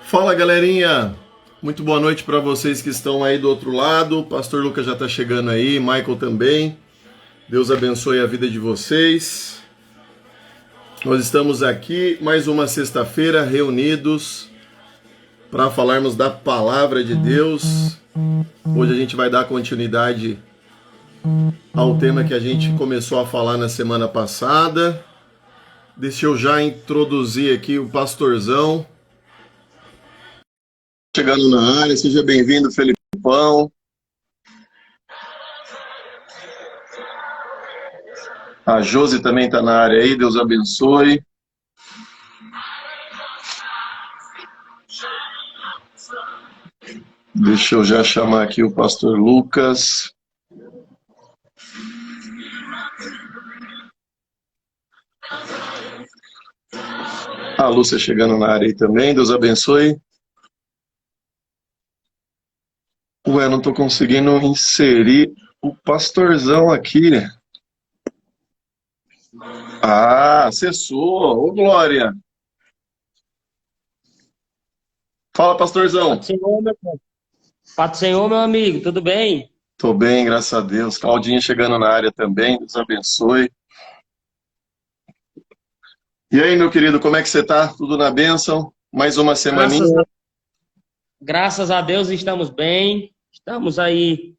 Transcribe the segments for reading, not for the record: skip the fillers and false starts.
Fala, galerinha, muito boa noite para vocês que estão aí do outro lado. O Pastor Lucas já está chegando aí, Michael também. Deus abençoe a vida de vocês. Nós estamos aqui mais uma sexta-feira reunidos para falarmos da palavra de Deus. Hoje a gente vai dar continuidade ao tema que a gente começou a falar na semana passada. Deixa eu já introduzir aqui o pastorzão. Chegando na área, seja bem-vindo, Felipão. A Josi também está na área aí, Deus abençoe. Deixa eu já chamar aqui o pastor Lucas. A Lúcia chegando na área aí também, Deus abençoe. Ué, não estou conseguindo inserir o pastorzão aqui. Ah, acessou. Ô, Glória. Fala, pastorzão. Paz do Senhor, meu amigo, tudo bem? Tô bem, graças a Deus. Claudinha chegando na área também, Deus abençoe. E aí, meu querido, como é que você tá? Tudo na bênção? Mais uma semaninha? Graças a Deus estamos bem. Estamos aí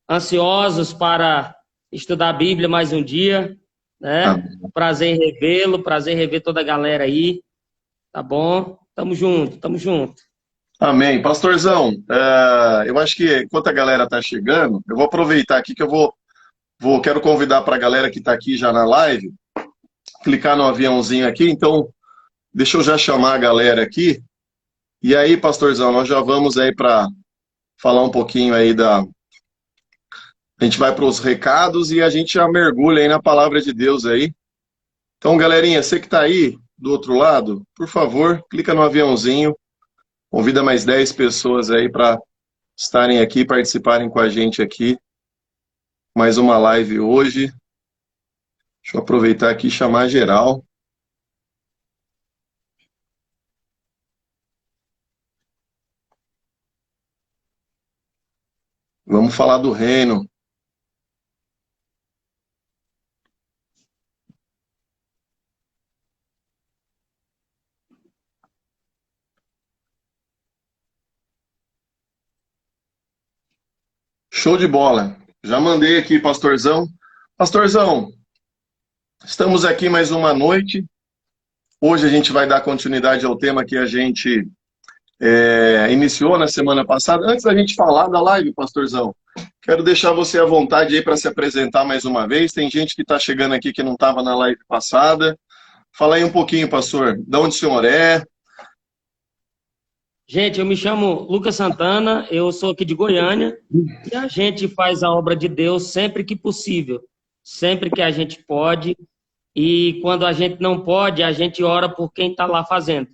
ansiosos para estudar a Bíblia mais um dia, né? Prazer em revê-lo, prazer em rever toda a galera aí. Tá bom? Tamo junto, tamo junto. Amém. Pastorzão, eu acho que enquanto a galera tá chegando, eu vou aproveitar aqui que quero convidar para a galera que tá aqui já na live, clicar no aviãozinho aqui, então deixa eu já chamar a galera aqui. E aí, pastorzão, nós já vamos aí para falar um pouquinho aí A gente vai para os recados e a gente já mergulha aí na palavra de Deus aí. Então, galerinha, você que tá aí do outro lado, por favor, clica no aviãozinho, convida mais 10 pessoas aí para estarem aqui, participarem com a gente aqui. Mais uma live hoje. Deixa eu aproveitar aqui e chamar geral. Vamos falar do reino. Show de bola. Já mandei aqui, pastorzão. Pastorzão, estamos aqui mais uma noite. Hoje a gente vai dar continuidade ao tema que a gente iniciou na semana passada. Antes da gente falar da live, pastorzão, quero deixar você à vontade aí para se apresentar mais uma vez. Tem gente que está chegando aqui que não estava na live passada. Fala aí um pouquinho, pastor. De onde o senhor é? Gente, eu me chamo Lucas Santana, eu sou aqui de Goiânia e a gente faz a obra de Deus sempre que possível, sempre que a gente pode. E quando a gente não pode, a gente ora por quem está lá fazendo.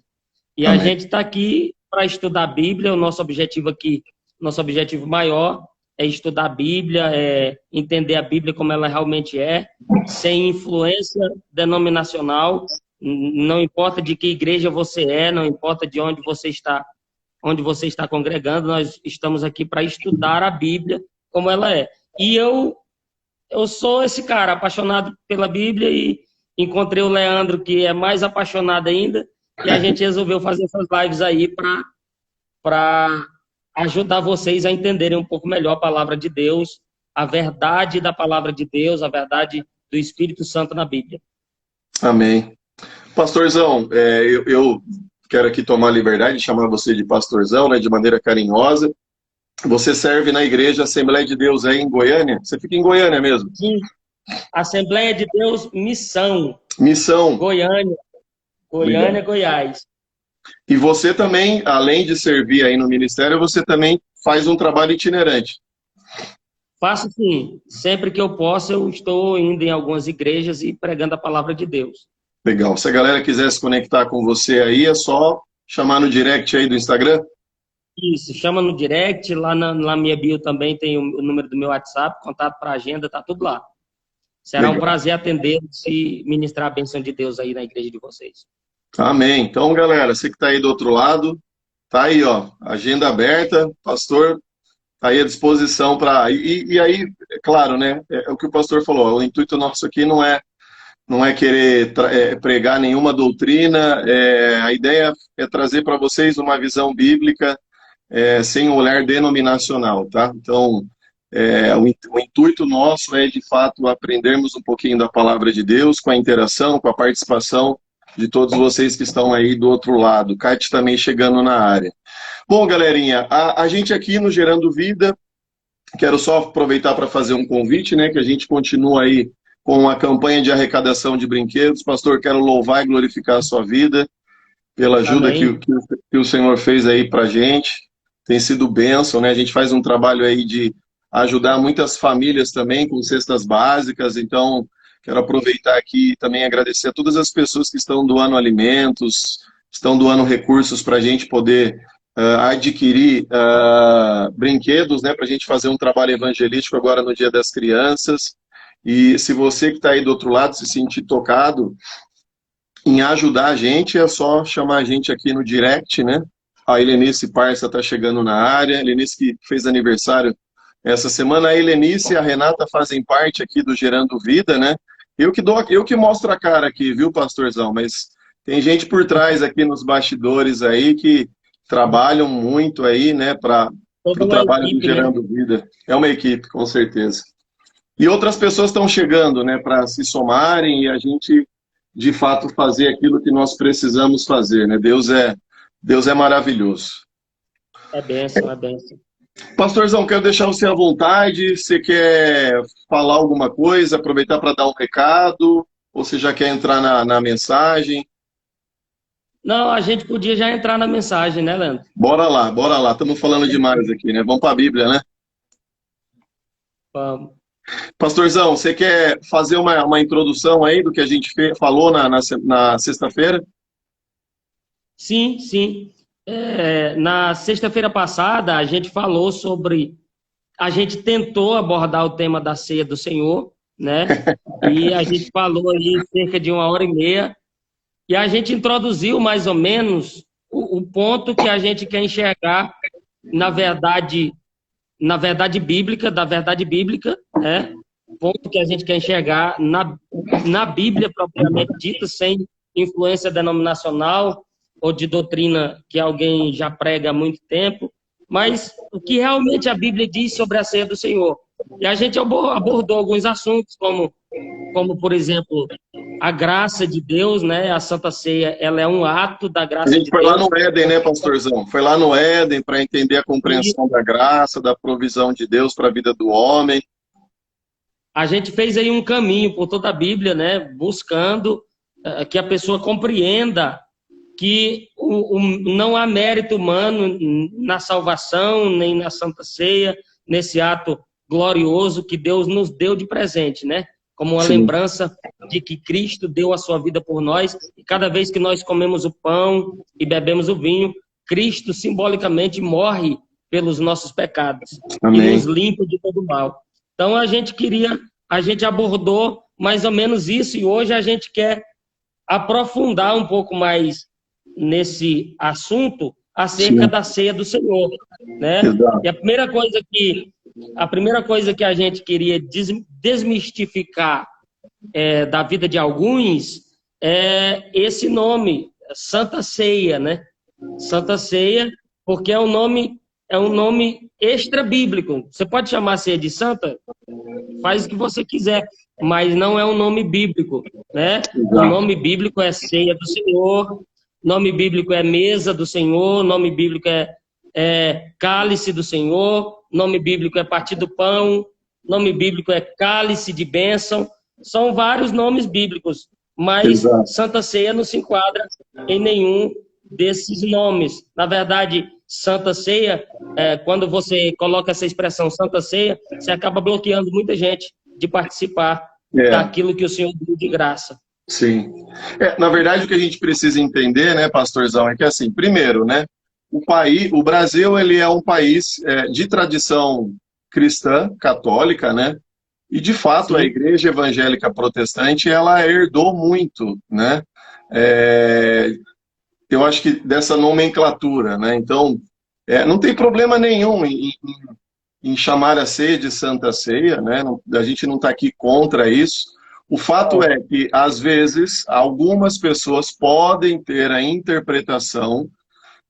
E Amém. A gente está aqui para estudar a Bíblia. O nosso objetivo aqui, nosso objetivo maior é estudar a Bíblia, é entender a Bíblia como ela realmente é, sem influência denominacional. Não importa de que igreja você é, não importa de onde você está congregando, nós estamos aqui para estudar a Bíblia como ela é. E eu eu sou esse cara apaixonado pela Bíblia e encontrei o Leandro, que é mais apaixonado ainda, e a gente resolveu fazer essas lives aí para ajudar vocês a entenderem um pouco melhor a palavra de Deus, a verdade da palavra de Deus, a verdade do Espírito Santo na Bíblia. Amém. Pastorzão, eu quero aqui tomar a liberdade de chamar você de pastorzão, né, de maneira carinhosa. Você serve na Igreja Assembleia de Deus aí em Goiânia? Você fica em Goiânia mesmo? Sim. Assembleia de Deus Missão. Missão. Goiânia, Obrigado. Goiás. E você também, além de servir aí no ministério, você também faz um trabalho itinerante. Faço sim. Sempre que eu posso, eu estou indo em algumas igrejas e pregando a palavra de Deus. Legal. Se a galera quiser se conectar com você aí, é só chamar no direct aí do Instagram? Isso, chama no direct, lá na minha bio também tem o número do meu WhatsApp, contato para agenda, tá tudo lá. Será um prazer atendê-los e ministrar a bênção de Deus aí na igreja de vocês. Amém. Então, galera, você que está aí do outro lado, tá aí, ó, agenda aberta, pastor tá aí à disposição para... E aí, é claro, né, é o que o pastor falou, o intuito nosso aqui não é querer pregar nenhuma doutrina, a ideia é trazer para vocês uma visão bíblica sem olhar denominacional, tá? Então, o intuito nosso é, de fato, aprendermos um pouquinho da palavra de Deus, com a interação, com a participação de todos vocês que estão aí do outro lado. Kate também chegando na área. Bom, galerinha, a gente aqui no Gerando Vida, quero só aproveitar para fazer um convite, né, que a gente continua aí com a campanha de arrecadação de brinquedos. Pastor, quero louvar e glorificar a sua vida pela ajuda que o Senhor fez aí para a gente. Tem sido bênção, né? A gente faz um trabalho aí de ajudar muitas famílias também com cestas básicas. Então, quero aproveitar aqui e também agradecer a todas as pessoas que estão doando alimentos, estão doando recursos para a gente poder adquirir brinquedos, né? Para a gente fazer um trabalho evangelístico agora no Dia das Crianças. E se você que está aí do outro lado se sentir tocado em ajudar a gente, é só chamar a gente aqui no direct, né? A Helenice Parça está chegando na área, a Helenice que fez aniversário essa semana. A Helenice e a Renata fazem parte aqui do Gerando Vida, né? Eu que mostro a cara aqui, viu, pastorzão? Mas tem gente por trás aqui nos bastidores aí que trabalham muito aí, né, para o trabalho do Gerando Vida. É uma equipe, com certeza. E outras pessoas estão chegando, né, para se somarem e a gente, de fato, fazer aquilo que nós precisamos fazer, né? Deus é maravilhoso. É bênção, é bênção. Pastorzão, quero deixar você à vontade. Você quer falar alguma coisa, aproveitar para dar um recado? Ou você já quer entrar na mensagem? Não, a gente podia já entrar na mensagem, né, Leandro? Bora lá, bora lá. Estamos falando demais aqui, né? Vamos para a Bíblia, né? Vamos. Pastorzão, você quer fazer uma introdução aí do que a gente falou na sexta-feira? Sim, sim. Na sexta-feira passada, a gente falou sobre... A gente tentou abordar o tema da ceia do Senhor, né? E a gente falou aí cerca de 1h30. E a gente introduziu mais ou menos o ponto que a gente quer enxergar na verdade bíblica, né? O ponto que a gente quer enxergar na Bíblia propriamente dita, sem influência denominacional ou de doutrina que alguém já prega há muito tempo, mas o que realmente a Bíblia diz sobre a ceia do Senhor. E a gente abordou alguns assuntos, como por exemplo, a graça de Deus, né? A Santa Ceia, ela é um ato da graça de Deus. A gente foi lá no Éden, né, pastorzão? Foi lá no Éden para entender a compreensão da graça, da provisão de Deus para a vida do homem. A gente fez aí um caminho por toda a Bíblia, né? Buscando que a pessoa compreenda que não há mérito humano na salvação, nem na Santa Ceia, nesse ato glorioso que Deus nos deu de presente, né? Como uma lembrança de que Cristo deu a sua vida por nós, e cada vez que nós comemos o pão e bebemos o vinho, Cristo simbolicamente morre pelos nossos pecados. Amém. E nos limpa de todo mal. Então a gente abordou mais ou menos isso, e hoje a gente quer aprofundar um pouco mais nesse assunto acerca da ceia do Senhor, né? E a primeira coisa que A primeira coisa que a gente queria desmistificar da vida de alguns é esse nome, Santa Ceia, né? Santa Ceia, porque é um nome extra-bíblico. Você pode chamar a ceia de santa? Faz o que você quiser, mas não é um nome bíblico, né? O nome bíblico é ceia do Senhor, nome bíblico é mesa do Senhor, nome bíblico é cálice do Senhor, nome bíblico é partir do pão, nome bíblico é cálice de bênção. São vários nomes bíblicos, mas Santa Ceia não se enquadra em nenhum desses nomes. Na verdade, Santa Ceia, quando você coloca essa expressão Santa Ceia, você acaba bloqueando muita gente de participar daquilo que o Senhor deu de graça. Sim. Na verdade, o que a gente precisa entender, né, pastorzão, é que assim, primeiro, né, o Brasil, ele é um país de tradição cristã, católica, né, e de fato a Igreja Evangélica Protestante, ela herdou muito, né, eu acho que dessa nomenclatura, né, então, não tem problema nenhum em chamar a ceia de Santa Ceia, né, a gente não está aqui contra isso. O fato é que, às vezes, algumas pessoas podem ter a interpretação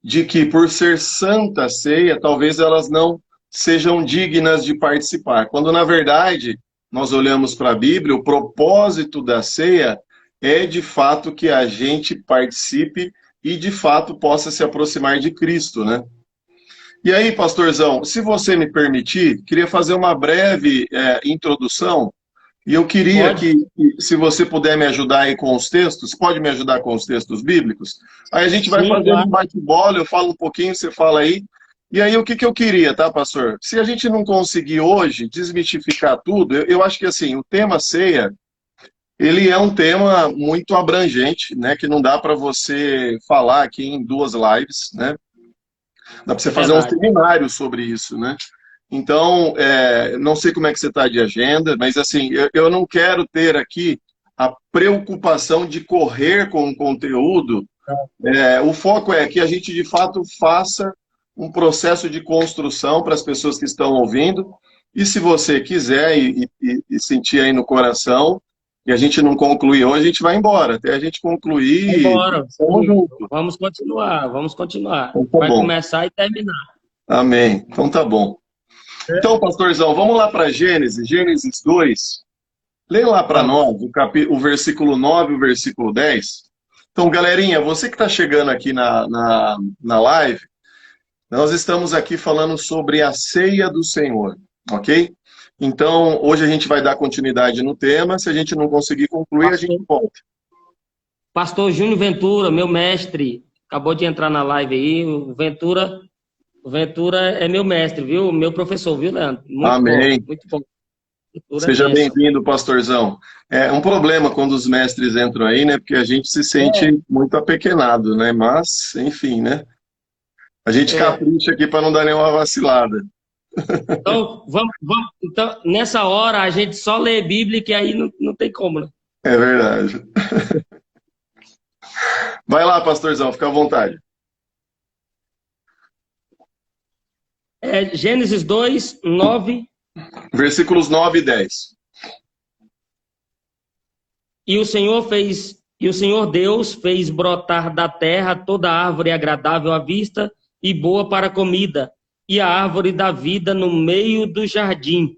de que, por ser Santa Ceia, talvez elas não sejam dignas de participar. Quando, na verdade, nós olhamos para a Bíblia, o propósito da ceia é, de fato, que a gente participe e, de fato, possa se aproximar de Cristo, né? E aí, pastorzão, se você me permitir, queria fazer uma breve introdução. E eu queria que, se você puder me ajudar aí com os textos, pode me ajudar com os textos bíblicos? Aí a gente vai fazendo um bate-bola, eu falo um pouquinho, você fala aí. E aí o que eu queria, tá, pastor? Se a gente não conseguir hoje desmistificar tudo, eu acho que assim, o tema ceia, ele é um tema muito abrangente, né, que não dá para você falar aqui em 2 lives, né? Dá para você fazer um seminário sobre isso, né? Então, não sei como é que você está de agenda, mas assim, eu não quero ter aqui a preocupação de correr com o conteúdo. O foco é que a gente, de fato, faça um processo de construção para as pessoas que estão ouvindo. E se você quiser e sentir aí no coração, e a gente não concluir hoje, a gente vai embora. Até a gente concluir. Embora. Vamos continuar. Então, tá vai bom. Começar e terminar. Amém. Então tá bom. Então, pastorzão, vamos lá para Gênesis 2. Leia lá para nós o versículo 9 e o versículo 10. Então, galerinha, você que está chegando aqui na live, nós estamos aqui falando sobre a ceia do Senhor, ok? Então, hoje a gente vai dar continuidade no tema. Se a gente não conseguir concluir, a gente volta. Pastor Júnior Ventura, meu mestre, acabou de entrar na live aí. O Ventura é meu mestre, viu? Meu professor, viu, Leandro? Muito Amém. Bom, muito bom. Seja bem-vindo, pastorzão. É um problema quando os mestres entram aí, né? Porque a gente se sente muito apequenado, né? Mas, enfim, né? A gente capricha aqui para não dar nenhuma vacilada. Então, então, nessa hora, a gente só lê Bíblia, que aí não tem como, né? É verdade. Vai lá, pastorzão, fica à vontade. Gênesis 2, 9. Versículos 9 e 10. E o Senhor Deus fez brotar da terra toda árvore agradável à vista e boa para a comida, e a árvore da vida no meio do jardim,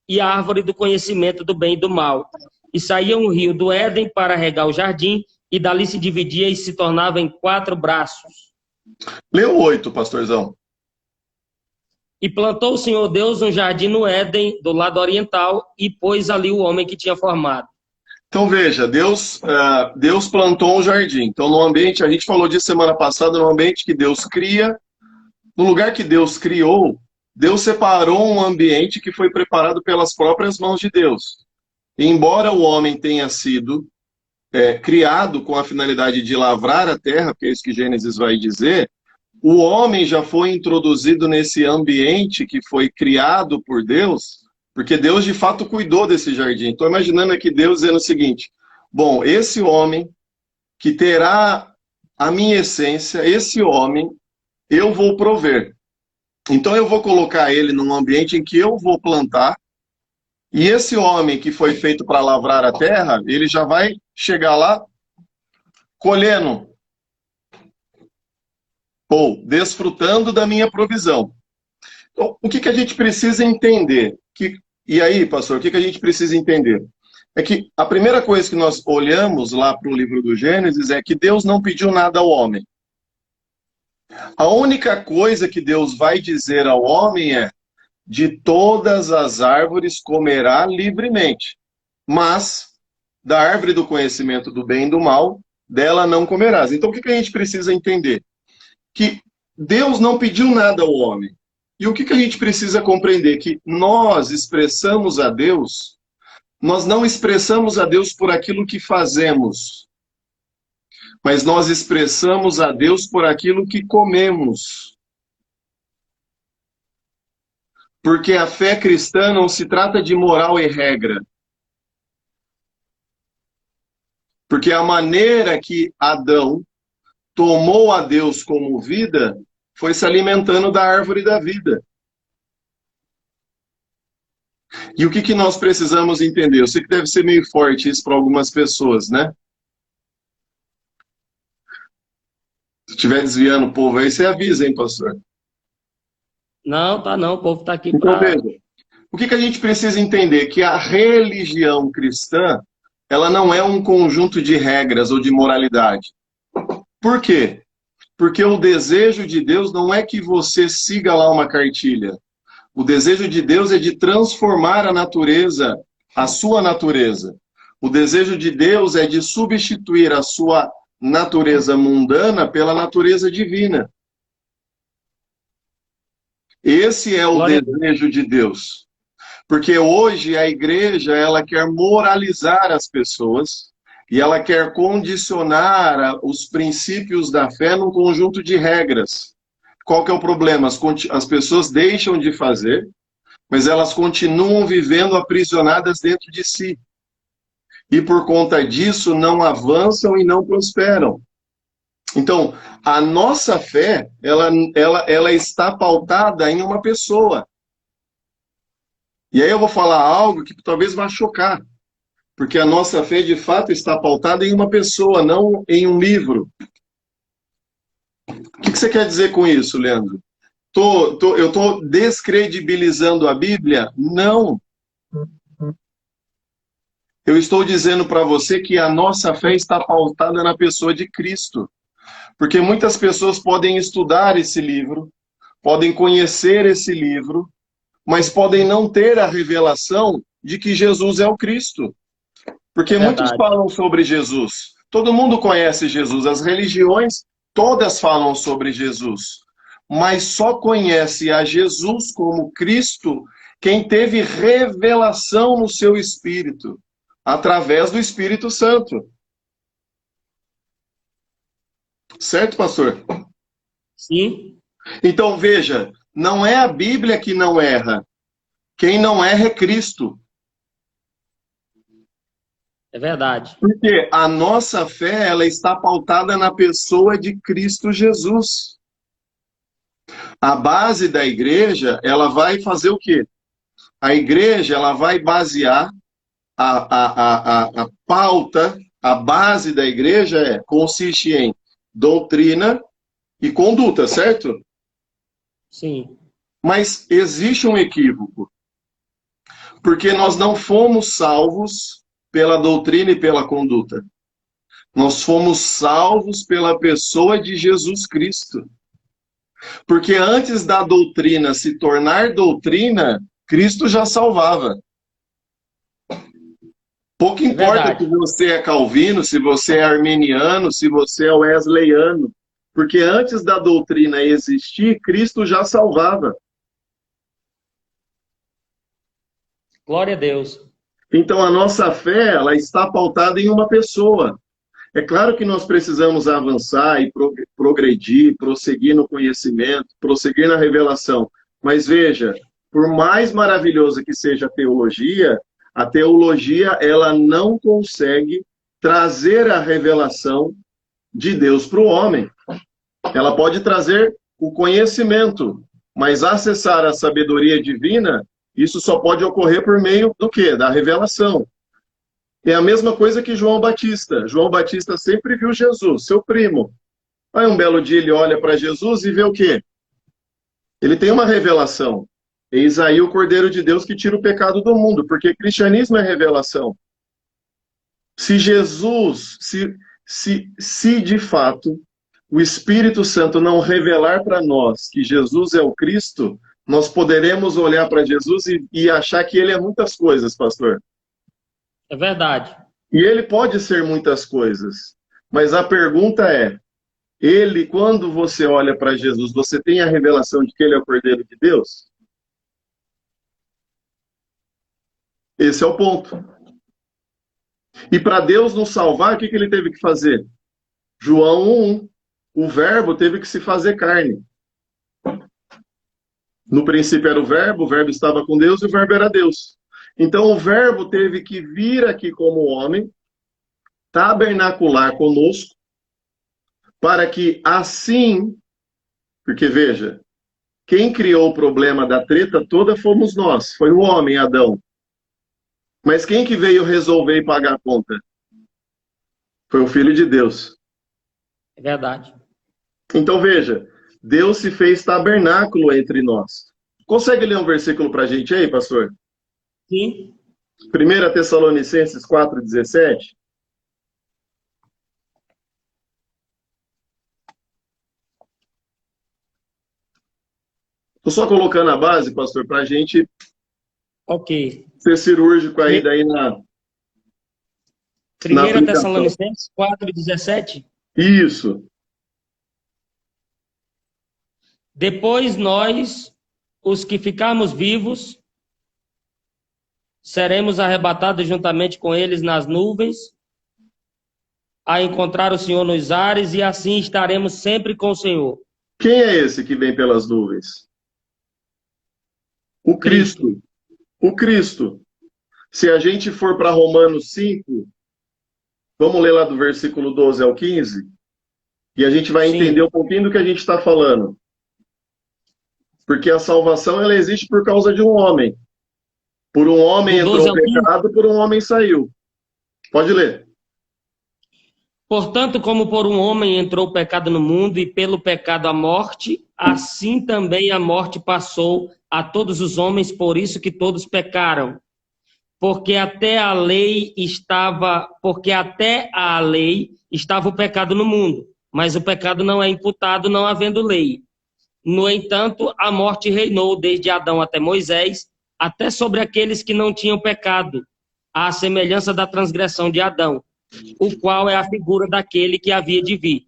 e a árvore do conhecimento do bem e do mal. E saía um rio do Éden para regar o jardim, e dali se dividia e se tornava em 4 braços. Lê o 8, pastorzão. E plantou o Senhor Deus um jardim no Éden, do lado oriental, e pôs ali o homem que tinha formado. Então veja, Deus plantou um jardim. Então no ambiente, a gente falou disso semana passada, no ambiente que Deus cria, no lugar que Deus criou, Deus separou um ambiente que foi preparado pelas próprias mãos de Deus. E embora o homem tenha sido criado com a finalidade de lavrar a terra, porque é isso que Gênesis vai dizer, o homem já foi introduzido nesse ambiente que foi criado por Deus, porque Deus de fato cuidou desse jardim. Estou imaginando aqui Deus dizendo o seguinte: bom, esse homem que terá a minha essência, esse homem eu vou prover. Então eu vou colocar ele num ambiente em que eu vou plantar, e esse homem que foi feito para lavrar a terra, ele já vai chegar lá colhendo ou desfrutando da minha provisão. Então, o que que a gente precisa entender? E aí, pastor, o que que a gente precisa entender? É que a primeira coisa que nós olhamos lá para o livro do Gênesis é que Deus não pediu nada ao homem. A única coisa que Deus vai dizer ao homem é: de todas as árvores comerá livremente, mas da árvore do conhecimento do bem e do mal, dela não comerás. Então, o que que a gente precisa entender? Que Deus não pediu nada ao homem. E o que que a gente precisa compreender? Que nós expressamos a Deus, nós não expressamos a Deus por aquilo que fazemos, mas nós expressamos a Deus por aquilo que comemos. Porque a fé cristã não se trata de moral e regra. Porque a maneira que Adão tomou a Deus como vida foi se alimentando da árvore da vida. E o que que nós precisamos entender? Eu sei que deve ser meio forte isso para algumas pessoas, né? Se estiver desviando o povo aí, você avisa, hein, pastor? Não, tá não, o povo está aqui Então, para... veja, o que que a gente precisa entender? Que a religião cristã, ela não é um conjunto de regras ou de moralidade. Por quê? Porque o desejo de Deus não é que você siga lá uma cartilha. O desejo de Deus é de transformar a natureza, a sua natureza. O desejo de Deus é de substituir a sua natureza mundana pela natureza divina. Esse é o Glória a desejo de Deus. Porque hoje a igreja, ela quer moralizar as pessoas e ela quer condicionar os princípios da fé num conjunto de regras. Qual que é o problema? As pessoas deixam de fazer, mas elas continuam vivendo aprisionadas dentro de si. E por conta disso não avançam e não prosperam. Então, a nossa fé, ela está pautada em uma pessoa. E aí eu vou falar algo que talvez vá chocar. Porque a nossa fé, de fato, está pautada em uma pessoa, não em um livro. O que você quer dizer com isso, Leandro? Eu estou descredibilizando a Bíblia? Não. Eu estou dizendo para você que a nossa fé está pautada na pessoa de Cristo. Porque muitas pessoas podem estudar esse livro, podem conhecer esse livro, mas podem não ter a revelação de que Jesus é o Cristo. Porque muitos verdade. falam sobre Jesus. Todo mundo conhece Jesus. As religiões todas falam sobre Jesus. Mas só conhece a Jesus como Cristo quem teve revelação no seu espírito, através do Espírito Santo. Certo, pastor? Sim, Então, veja, não é a Bíblia que não erra. Quem não erra é Cristo. é verdade. Porque a nossa fé, ela está pautada na pessoa de Cristo Jesus. A base da igreja, ela vai fazer o quê? A igreja, ela vai basear a pauta, a base da igreja consiste em doutrina e conduta, certo? Sim, Mas existe um equívoco. Porque nós não fomos salvos pela doutrina e pela conduta. Nós fomos salvos pela pessoa de Jesus Cristo. Porque antes da doutrina se tornar doutrina, Cristo já salvava. Pouco importa verdade. se você é calvino, se você é arminiano, se você é wesleyano. Porque antes da doutrina existir, Cristo já salvava. Glória a Deus. Então a nossa fé, ela está pautada em uma pessoa. É claro que nós precisamos avançar e progredir, prosseguir no conhecimento, prosseguir na revelação. Mas veja, por mais maravilhosa que seja a teologia ela não consegue trazer a revelação de Deus para o homem. Ela pode trazer o conhecimento, Mas acessar a sabedoria divina, isso só pode ocorrer por meio do quê? Da revelação. É a mesma coisa que João Batista. João Batista sempre viu Jesus, seu primo. Aí um belo dia ele olha para Jesus e vê o quê? Ele tem uma revelação. Eis aí o Cordeiro de Deus que tira o pecado do mundo, porque cristianismo é revelação. Se Jesus, se de fato o Espírito Santo não revelar para nós que Jesus é o Cristo, nós poderemos olhar para Jesus e achar que ele é muitas coisas, pastor. É verdade. E ele pode ser muitas coisas. Mas a pergunta é, ele, quando você olha para Jesus, você tem a revelação de que ele é o Cordeiro de Deus? Esse é o ponto. E para Deus nos salvar, o que ele teve que fazer? João 1:1. O verbo teve que se fazer carne. No princípio era o verbo estava com Deus e o verbo era Deus. Então o verbo teve que vir aqui como homem, tabernacular conosco, para que assim, porque veja, quem criou o problema da treta toda fomos nós, foi o homem, Adão. Mas quem que veio resolver e pagar a conta? Foi o Filho de Deus. É verdade. Então veja, Deus se fez tabernáculo entre nós. Consegue ler um versículo para a gente aí, pastor? Sim. 1 Tessalonicenses 4:17. Estou só colocando a base, pastor, para a gente ser cirúrgico aí daí na 1 Tessalonicenses 4:17. Isso. Depois nós, os que ficarmos vivos, seremos arrebatados juntamente com eles nas nuvens, a encontrar o Senhor nos ares, e assim estaremos sempre com o Senhor. Quem é esse que vem pelas nuvens? O Cristo. O Cristo. Se a gente for para Romanos 5, vamos ler lá do versículo 12 ao 15, e a gente vai entender um pouquinho do que a gente está falando. Porque a salvação ela existe por causa de um homem. Por um homem entrou o pecado, por um homem saiu. Pode ler. Portanto, como por um homem entrou o pecado no mundo, e pelo pecado a morte, assim também a morte passou a todos os homens, por isso que todos pecaram. Porque até a lei estava o pecado no mundo, mas o pecado não é imputado não havendo lei. No entanto, a morte reinou desde Adão até Moisés, até sobre aqueles que não tinham pecado, à semelhança da transgressão de Adão, o qual é a figura daquele que havia de vir.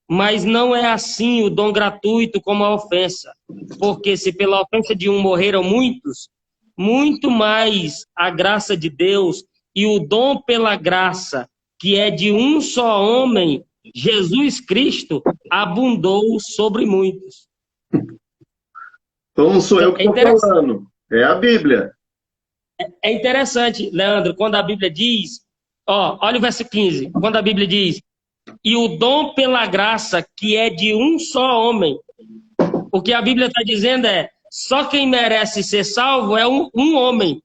Mas não é assim o dom gratuito como a ofensa, porque se pela ofensa de um morreram muitos, muito mais a graça de Deus e o dom pela graça, que é de um só homem, Jesus Cristo, abundou sobre muitos. Então não sou eu que estou falando, é a Bíblia. É interessante, Leandro, quando a Bíblia diz, olha o verso 15, quando a Bíblia diz, e o dom pela graça, que é de um só homem. O que a Bíblia está dizendo é, só quem merece ser salvo é um homem,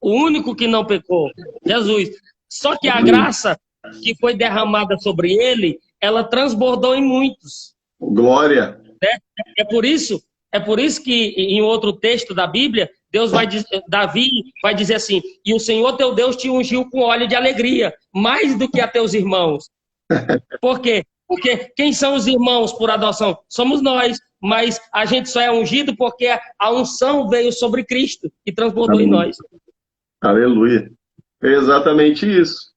o único que não pecou, Jesus. Só que a graça que foi derramada sobre ele, ela transbordou em muitos. Glória! É por isso que em outro texto da Bíblia, Davi vai dizer assim, e o Senhor teu Deus te ungiu com óleo de alegria, mais do que a teus irmãos. Por quê? Porque quem são os irmãos por adoção? Somos nós, mas a gente só é ungido porque a unção veio sobre Cristo e transbordou em nós. Aleluia. É exatamente isso.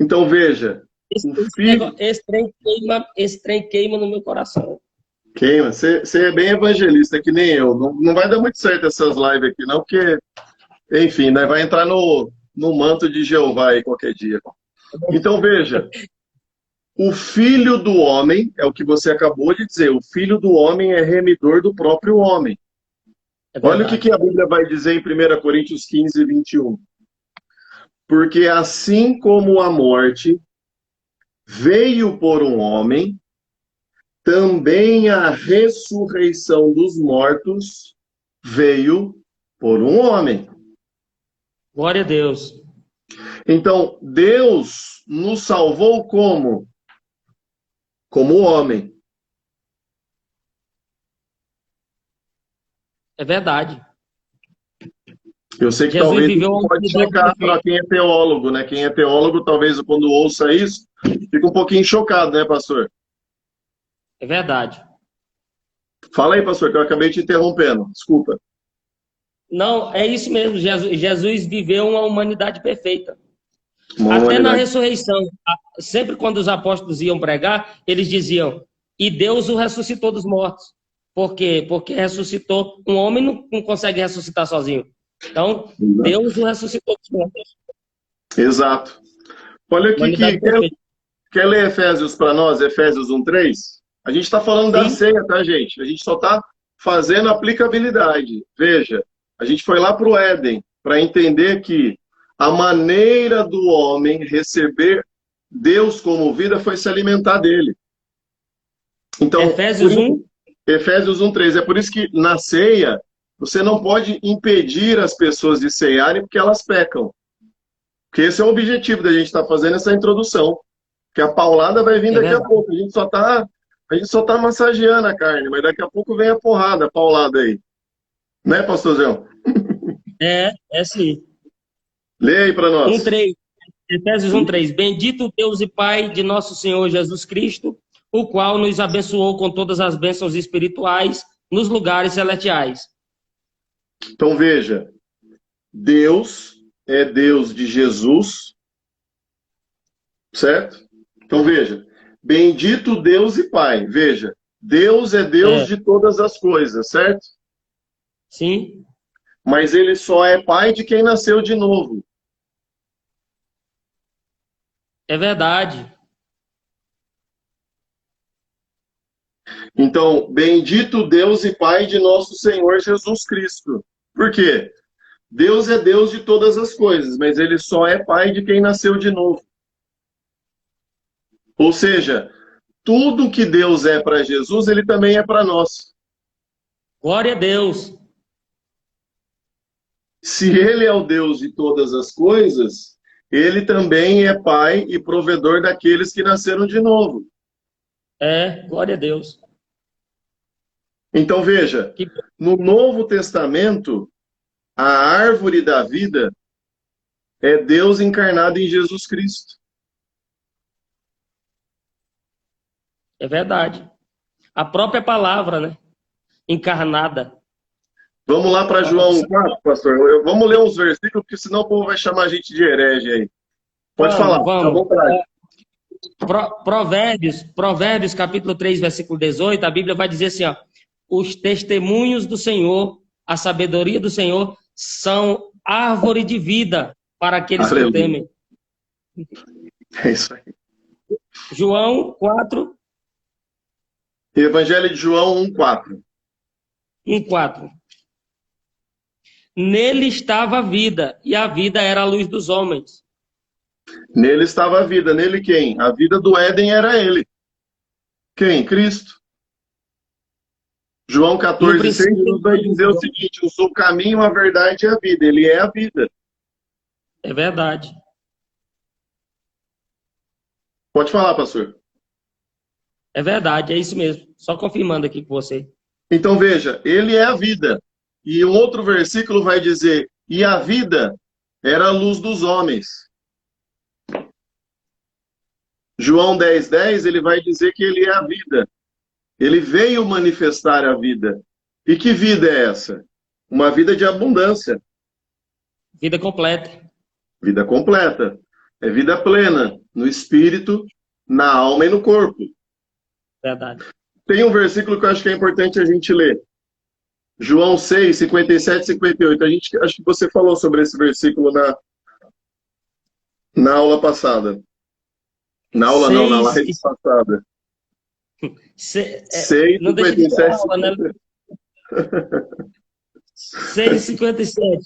Então veja. Esse trem queima no meu coração. Queima. Você é bem evangelista, que nem eu. Não vai dar muito certo essas lives aqui, não, porque, enfim, né, vai entrar no manto de Jeová aí qualquer dia. Então veja. O Filho do Homem, é o que você acabou de dizer, o Filho do Homem é remidor do próprio homem. Olha o que a Bíblia vai dizer em 1 Coríntios 15:21. Porque assim como a morte veio por um homem, também a ressurreição dos mortos veio por um homem. Glória a Deus. Então, Deus nos salvou como? Como homem. É verdade. Eu sei que Jesus talvez viveu isso uma pode humanidade checar para perfeita. quem é teólogo, né? Quem é teólogo, talvez quando ouça isso, fica um pouquinho chocado, né, pastor? É verdade. Fala aí, pastor, que eu acabei te interrompendo. Desculpa. Não, é isso mesmo. Jesus viveu uma humanidade perfeita. Uma Até na humanidade. ressurreição, sempre quando os apóstolos iam pregar, eles diziam: e Deus o ressuscitou dos mortos. Por quê? Porque ressuscitou. Um homem não consegue ressuscitar sozinho. Então, Deus o ressuscitou dos mortos. Exato. Olha aqui Humanidade que perfeita. quer ler Efésios para nós, Efésios 1:3? A gente está falando da Sim, ceia, tá, gente? A gente só está fazendo aplicabilidade. Veja, a gente foi lá para o Éden para entender que a maneira do homem receber Deus como vida foi se alimentar dele. Então, Efésios 1, Efésios 1:3. É por isso que na ceia você não pode impedir as pessoas de cearem porque elas pecam. Porque esse é o objetivo da gente estar fazendo essa introdução. Que a paulada vai vir é daqui a verdade. pouco. A gente só tá massageando a carne, mas daqui a pouco vem a porrada, a paulada aí. Né, pastorzão? É sim. Lê aí para nós. 1:3. Efésios 1:3. Bendito Deus e Pai de nosso Senhor Jesus Cristo, o qual nos abençoou com todas as bênçãos espirituais nos lugares celestiais. Então veja, Deus é Deus de Jesus, certo? Então veja, bendito Deus e Pai. Veja, Deus é Deus É, de todas as coisas, certo? sim, Mas ele só é pai de quem nasceu de novo. é verdade. Então, bendito Deus e Pai de nosso Senhor Jesus Cristo. Por quê? Deus é Deus de todas as coisas, mas ele só é pai de quem nasceu de novo. Ou seja, tudo que Deus é para Jesus, ele também é para nós. Glória a Deus. Se ele é o Deus de todas as coisas, ele também é pai e provedor daqueles que nasceram de novo. Glória a Deus. Então veja, Que- no Novo Testamento, a árvore da vida é Deus encarnado em Jesus Cristo. É verdade. A própria palavra, né? Encarnada. Vamos lá para João 4, pastor. Vamos ler uns versículos, porque senão o povo vai chamar a gente de herege aí. Pode falar, Vamos, fica à vamos. vontade. Provérbios, capítulo 3, versículo 18, a Bíblia vai dizer assim, ó, os testemunhos do Senhor, a sabedoria do Senhor, são árvore de vida para aqueles que o Aleluia. temem. É isso aí. João 4, Evangelho de João 1:4. 1:4. Nele estava a vida, e a vida era a luz dos homens. Nele estava a vida. Nele quem? A vida do Éden era ele. Quem? Cristo. João No 14:6 princípio, nos vai dizer o seguinte: eu sou o caminho, a verdade e a vida. Ele é a vida. é verdade. Pode falar, pastor. É verdade, é isso mesmo. Só confirmando aqui com você. Então veja, ele é a vida. E um outro versículo vai dizer: e a vida era a luz dos homens. João 10:10, ele vai dizer que ele é a vida. Ele veio manifestar a vida. E que vida é essa? Uma vida de abundância, Vida completa. vida completa. É vida plena, no espírito, na alma e no corpo. Verdade. Tem um versículo que eu acho que é importante a gente ler. João 6, 57 e 58. Acho que você falou sobre esse versículo na aula passada. Na aula não, na Seis, live passada. se, 6, não deixa de ter 57 aula, né? 6:57.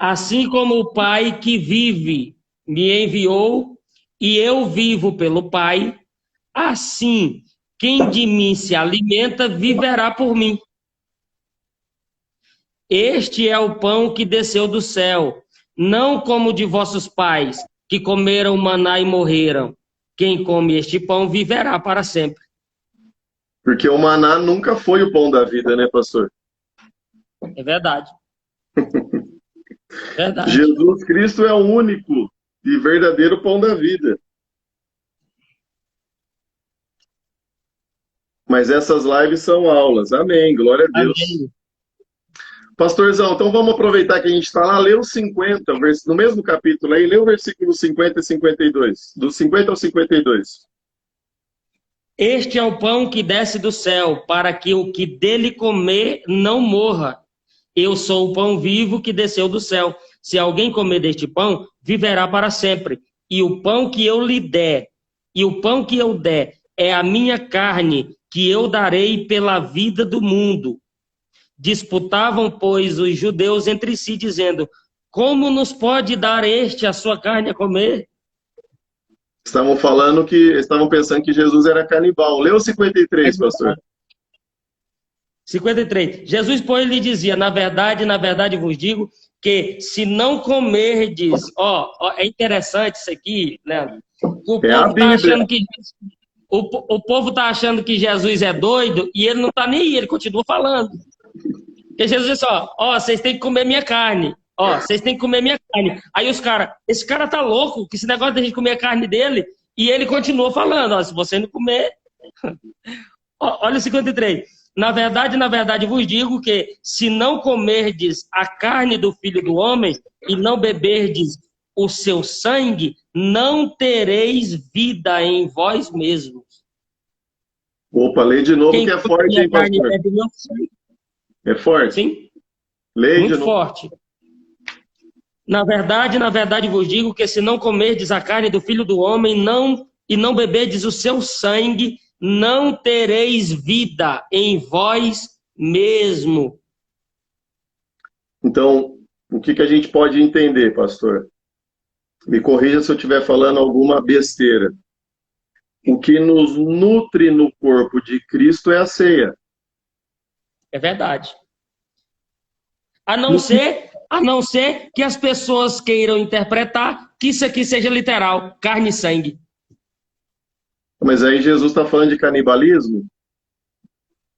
Assim como o Pai que vive me enviou, e eu vivo pelo Pai, assim quem de mim se alimenta viverá por mim. Este é o pão que desceu do céu, não como de vossos pais, que comeram maná e morreram. Quem come este pão viverá para sempre. Porque o maná nunca foi o pão da vida, né, pastor? É verdade. Verdade. Jesus Cristo é o único e verdadeiro pão da vida. Mas essas lives são aulas. Amém. Glória a Deus. Amém. Pastorzão, então vamos aproveitar que a gente está lá, lê os 50, no mesmo capítulo aí, lê o versículo 50 e 52. Do 50 ao 52. Este é o pão que desce do céu, para que o que dele comer não morra. Eu sou o pão vivo que desceu do céu. Se alguém comer deste pão, viverá para sempre. E o pão que eu lhe der, é a minha carne, que eu darei pela vida do mundo. Disputavam, pois, os judeus entre si, dizendo: como nos pode dar este a sua carne a comer? Estavam pensando que Jesus era canibal. Lê o 53, pastor. 53. Jesus, pois, lhe dizia: na verdade vos digo que se não comerdes... é interessante isso aqui, Leandro. O povo está achando que Jesus é doido e ele não está nem aí, ele continua falando. Porque Jesus disse, vocês têm que comer minha carne. Vocês têm que comer minha carne. Aí os caras, esse cara tá louco, que esse negócio da gente comer a carne dele, e ele continua falando, se você não comer... Olha o 53. Na verdade vos digo que se não comerdes a carne do Filho do Homem e não beberdes o seu sangue, não tereis vida em vós mesmos. Opa, lê de novo. Quem que é forte, hein, pastor? É forte? Sim. Lê muito de novo. Forte. Na verdade vos digo que se não comerdes a carne do Filho do Homem e não beberdes o seu sangue, não tereis vida em vós mesmo. Então, o que a gente pode entender, pastor? Me corrija se eu estiver falando alguma besteira. O que nos nutre no corpo de Cristo é a ceia. É verdade. A não ser que as pessoas queiram interpretar que isso aqui seja literal, carne e sangue. Mas aí Jesus está falando de canibalismo?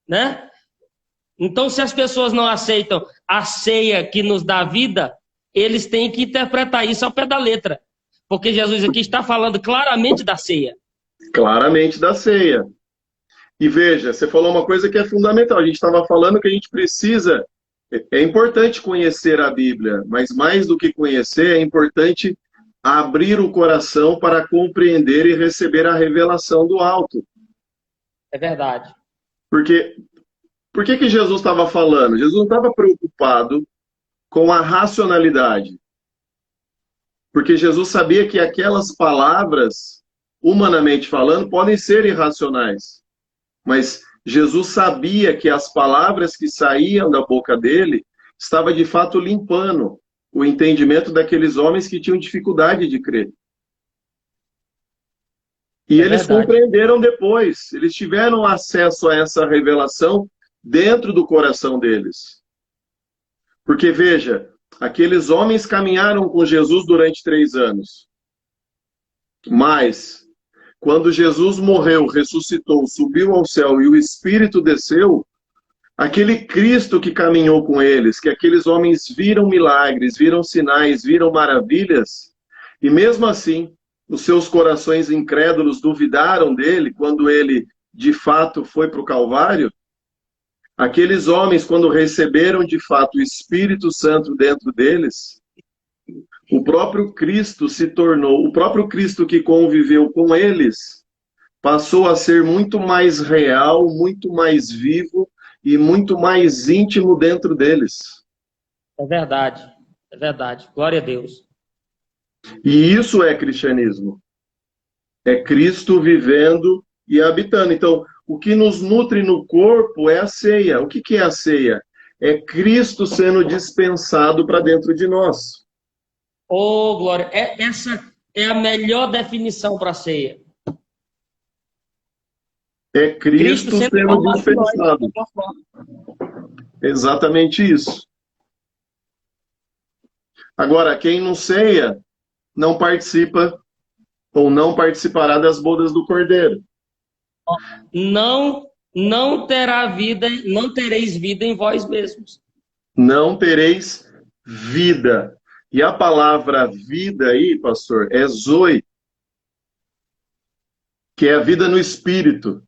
Né? Então, se as pessoas não aceitam a ceia que nos dá vida, eles têm que interpretar isso ao pé da letra. Porque Jesus aqui está falando claramente da ceia. Claramente da ceia. E veja, você falou uma coisa que é fundamental. A gente estava falando que a gente precisa... É importante conhecer a Bíblia, mas mais do que conhecer, é importante abrir o coração para compreender e receber a revelação do alto. É verdade. Porque por que Jesus estava falando? Jesus não estava preocupado com a racionalidade. Porque Jesus sabia que aquelas palavras, humanamente falando, podem ser irracionais. Mas Jesus sabia que as palavras que saíam da boca dele estavam de fato limpando o entendimento daqueles homens que tinham dificuldade de crer. E eles compreenderam depois, eles tiveram acesso a essa revelação dentro do coração deles. Porque veja, aqueles homens caminharam com Jesus durante 3 anos. Mas, quando Jesus morreu, ressuscitou, subiu ao céu e o Espírito desceu, aquele Cristo que caminhou com eles, que aqueles homens viram milagres, viram sinais, viram maravilhas, e mesmo assim, os seus corações incrédulos duvidaram dele quando ele, de fato, foi para o Calvário, aqueles homens, quando receberam, de fato, o Espírito Santo dentro deles, o próprio Cristo se tornou, o próprio Cristo que conviveu com eles, passou a ser muito mais real, muito mais vivo e muito mais íntimo dentro deles. É verdade. Glória a Deus. E isso é cristianismo. É Cristo vivendo e habitando. Então, o que nos nutre no corpo é a ceia. O que é a ceia? É Cristo sendo dispensado para dentro de nós. Oh, glória. Essa é a melhor definição para a ceia. É Cristo Cristo sendo sendo formado em nós, de dispensado. alguma forma. Exatamente isso. Agora, quem não ceia, não participa ou não participará das bodas do Cordeiro. Não terá vida, não tereis vida em vós mesmos. Não tereis vida. E a palavra vida aí, pastor, é zoe, que é a vida no espírito.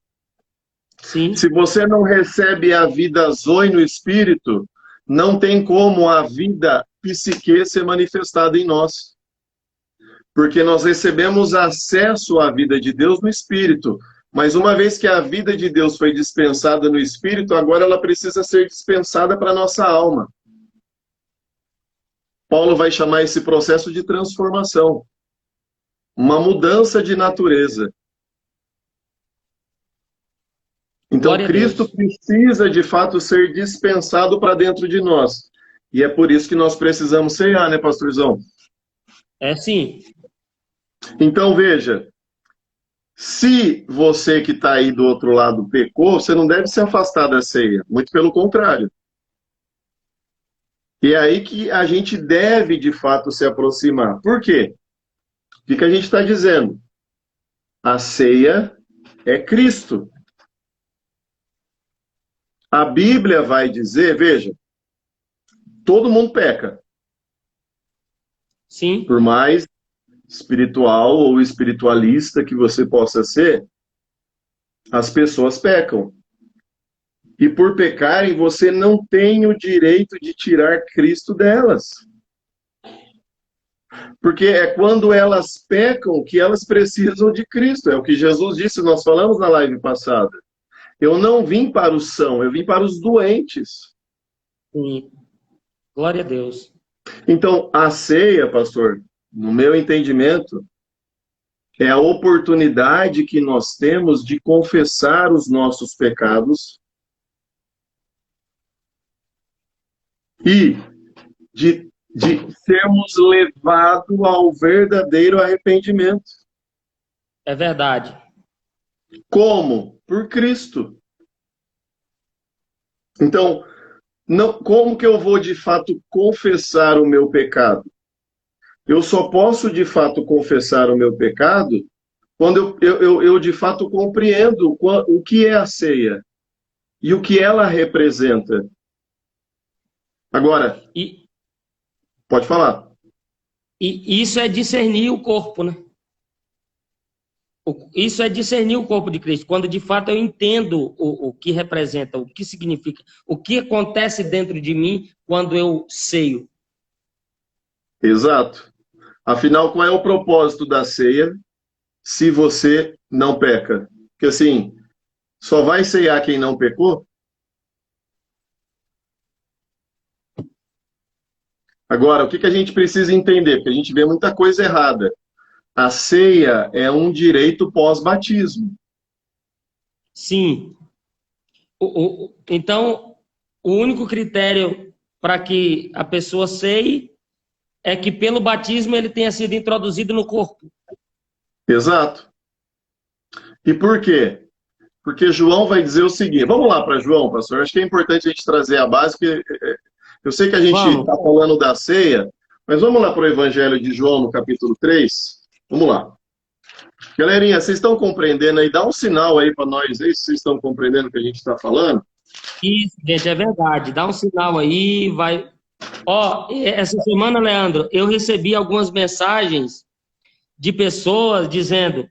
Sim. Se você não recebe a vida zoe no espírito, não tem como a vida psique ser manifestada em nós. Porque nós recebemos acesso à vida de Deus no espírito. Mas uma vez que a vida de Deus foi dispensada no espírito, agora ela precisa ser dispensada para a nossa alma. Paulo vai chamar esse processo de transformação. Uma mudança de natureza. Então, Glória a Cristo Deus. precisa, de fato, ser dispensado para dentro de nós. E é por isso que nós precisamos ceiar, né, pastorzão? É sim. Então, veja, se você que está aí do outro lado pecou, você não deve se afastar da ceia. Muito pelo contrário. E é aí que a gente deve, de fato, se aproximar. Por quê? O que a gente está dizendo? A ceia é Cristo. A Bíblia vai dizer, veja, todo mundo peca. Sim. Por mais espiritual ou espiritualista que você possa ser, as pessoas pecam. E por pecarem, você não tem o direito de tirar Cristo delas. Porque é quando elas pecam que elas precisam de Cristo. É o que Jesus disse, nós falamos na live passada. Eu não vim para os sãos, eu vim para os doentes. Sim. Glória a Deus. Então, a ceia, pastor, no meu entendimento, é a oportunidade que nós temos de confessar os nossos pecados e de sermos levados ao verdadeiro arrependimento. É verdade. Como? Por Cristo. Então, como que eu vou de fato confessar o meu pecado? Eu só posso de fato confessar o meu pecado quando eu de fato compreendo o que é a ceia e o que ela representa. Agora, pode falar. E isso é discernir o corpo, né? Isso é discernir o corpo de Cristo, quando de fato eu entendo o que representa, o que significa, o que acontece dentro de mim quando eu ceio. Exato. Afinal, qual é o propósito da ceia se você não peca? Porque assim, só vai ceiar quem não pecou? Agora, o que a gente precisa entender? Porque a gente vê muita coisa errada. A ceia é um direito pós-batismo. Sim. Então, o único critério para que a pessoa ceie é que pelo batismo ele tenha sido introduzido no corpo. Exato. E por quê? Porque João vai dizer o seguinte. Vamos lá para João, pastor. Acho que é importante a gente trazer a base, porque eu sei que a gente está falando da ceia, mas vamos lá para o Evangelho de João, no capítulo 3. Vamos lá. Galerinha, vocês estão compreendendo aí? Dá um sinal aí para nós aí, se vocês estão compreendendo o que a gente está falando. Isso, gente, é verdade. Dá um sinal aí, vai... Ó, essa semana, Leandro, eu recebi algumas mensagens de pessoas dizendo: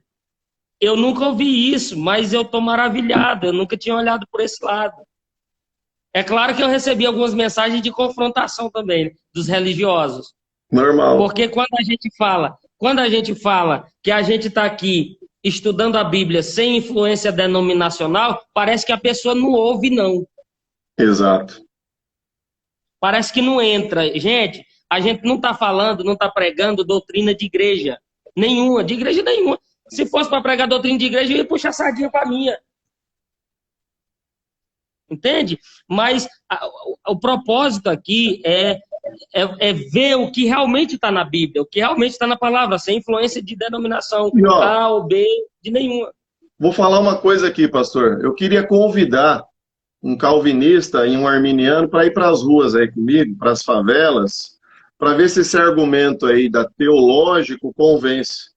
eu nunca ouvi isso, mas eu estou maravilhado, eu nunca tinha olhado por esse lado. É claro que eu recebi algumas mensagens de confrontação também, dos religiosos. Normal. Porque quando a gente fala que a gente está aqui estudando a Bíblia sem influência denominacional, parece que a pessoa não ouve, não. Exato. Parece que não entra. Gente, a gente não está falando, não está pregando doutrina de igreja nenhuma, de igreja nenhuma. Se fosse para pregar doutrina de igreja, eu ia puxar sardinha para minha. Entende? Mas o propósito aqui é ver o que realmente está na Bíblia, o que realmente está na palavra, sem influência de denominação A ou B, de nenhuma. Vou falar uma coisa aqui, pastor. Eu queria convidar um calvinista e um arminiano para ir para as ruas aí comigo, para as favelas, para ver se esse argumento aí da teológico convence.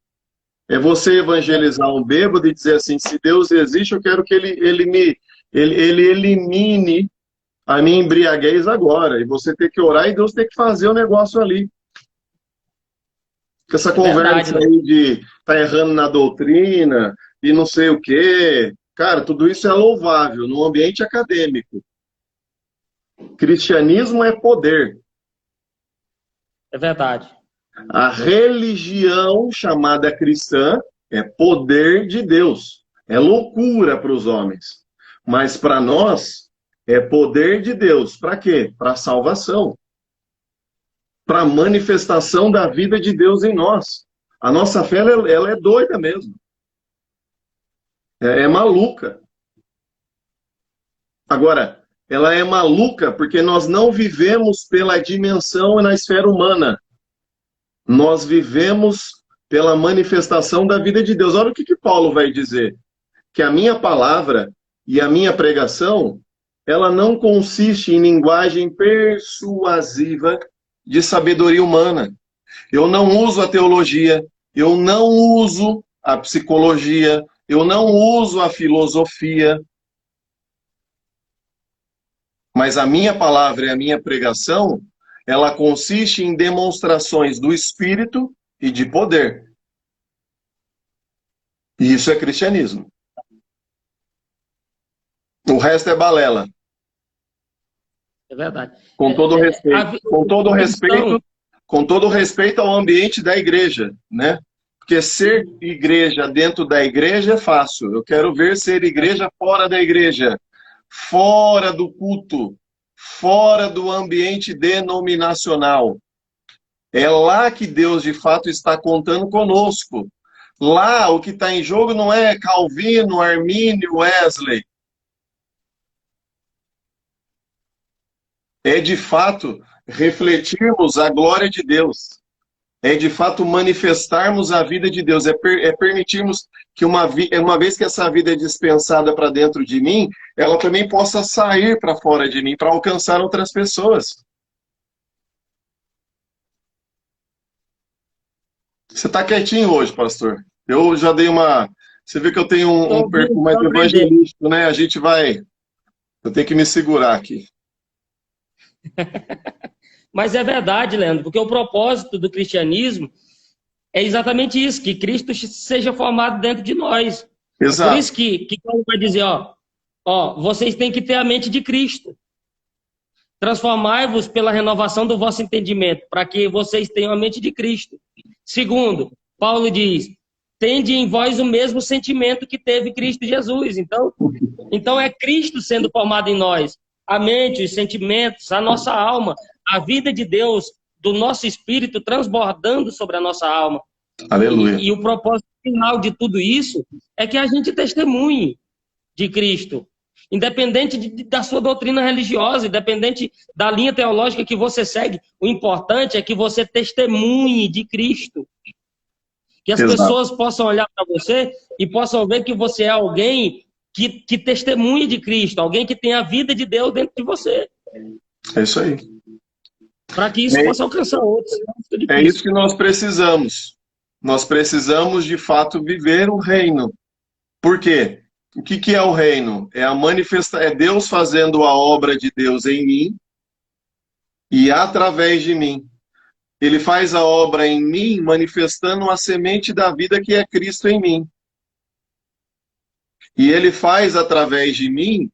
É você evangelizar um bêbado e dizer assim, se Deus existe, eu quero que ele elimine a minha embriaguez agora. E você tem que orar e Deus tem que fazer o negócio ali. Essa Verdade, conversa né? aí de tá errando na doutrina e não sei o quê. Cara, tudo isso é louvável no ambiente acadêmico. Cristianismo é poder. É verdade. A religião chamada cristã é poder de Deus. É loucura para os homens. Mas para nós é poder de Deus. Para quê? Para salvação. Para manifestação da vida de Deus em nós. A nossa fé ela é doida mesmo. É maluca. Agora, ela é maluca porque nós não vivemos pela dimensão e na esfera humana. Nós vivemos pela manifestação da vida de Deus. Olha o que Paulo vai dizer. Que a minha palavra e a minha pregação, ela não consiste em linguagem persuasiva de sabedoria humana. Eu não uso a teologia, eu não uso a psicologia, eu não uso a filosofia, mas a minha palavra e a minha pregação, ela consiste em demonstrações do Espírito e de poder. E isso é cristianismo. O resto é balela. É verdade. Com todo respeito. Com todo respeito, cristão, com todo respeito ao ambiente da igreja, né? Porque ser igreja dentro da igreja é fácil. Eu quero ver ser igreja fora da igreja, fora do culto, fora do ambiente denominacional. É lá que Deus, de fato, está contando conosco. Lá, o que está em jogo não é Calvino, Armínio, Wesley. É, de fato, refletirmos a glória de Deus. É, de fato, manifestarmos a vida de Deus. É permitirmos que uma vez que essa vida é dispensada para dentro de mim, ela também possa sair para fora de mim, para alcançar outras pessoas. Você está quietinho hoje, pastor. Eu já dei uma... Você vê que eu tenho um perfil mais tô aprendendo. evangelístico, né? A gente vai... Eu tenho que me segurar aqui. Mas é verdade, Leandro, porque o propósito do cristianismo é exatamente isso, que Cristo seja formado dentro de nós. É por Exato. isso que Paulo vai dizer, vocês têm que ter a mente de Cristo. Transformai-vos pela renovação do vosso entendimento, para que vocês tenham a mente de Cristo. Segundo, Paulo diz, tende em vós o mesmo sentimento que teve Cristo Jesus. Então é Cristo sendo formado em nós. A mente, os sentimentos, a nossa alma, a vida de Deus, do nosso espírito transbordando sobre a nossa alma. Aleluia. E o propósito final de tudo isso é que a gente testemunhe de Cristo. Independente da sua doutrina religiosa, independente da linha teológica que você segue, o importante é que você testemunhe de Cristo. Que as Exato. pessoas possam olhar para você e possam ver que você é alguém que testemunhe de Cristo, alguém que tem a vida de Deus dentro de você. É isso aí. Para que isso possa alcançar outros. É isso que nós precisamos. Nós precisamos, de fato, viver o reino. Por quê? O que é o reino? É Deus fazendo a obra de Deus em mim e através de mim. Ele faz a obra em mim, manifestando a semente da vida que é Cristo em mim. E ele faz através de mim,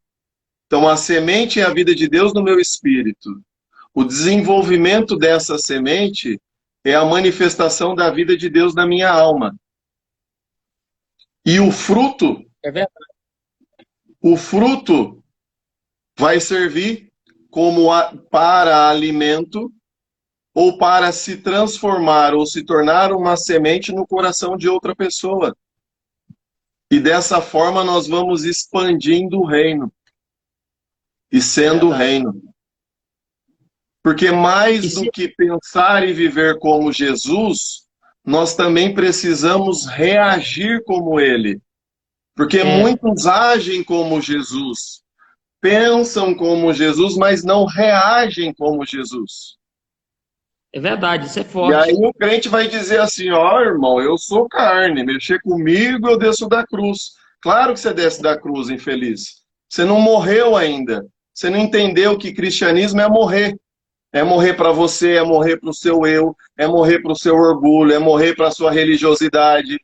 então a semente é a vida de Deus no meu espírito. O desenvolvimento dessa semente é a manifestação da vida de Deus na minha alma. E o fruto, vai servir para alimento ou para se transformar ou se tornar uma semente no coração de outra pessoa. E dessa forma nós vamos expandindo o reino e sendo o reino. Porque mais do que pensar e viver como Jesus, nós também precisamos reagir como ele. Porque muitos agem como Jesus, pensam como Jesus, mas não reagem como Jesus. É verdade, isso é E aí forte. o crente vai dizer assim, ó, irmão, eu sou carne, mexer comigo eu desço da cruz. Claro que você desce da cruz, infeliz. Você não morreu ainda. Você não entendeu que cristianismo é morrer. É morrer para você, é morrer para o seu eu, é morrer para o seu orgulho, é morrer para a sua religiosidade.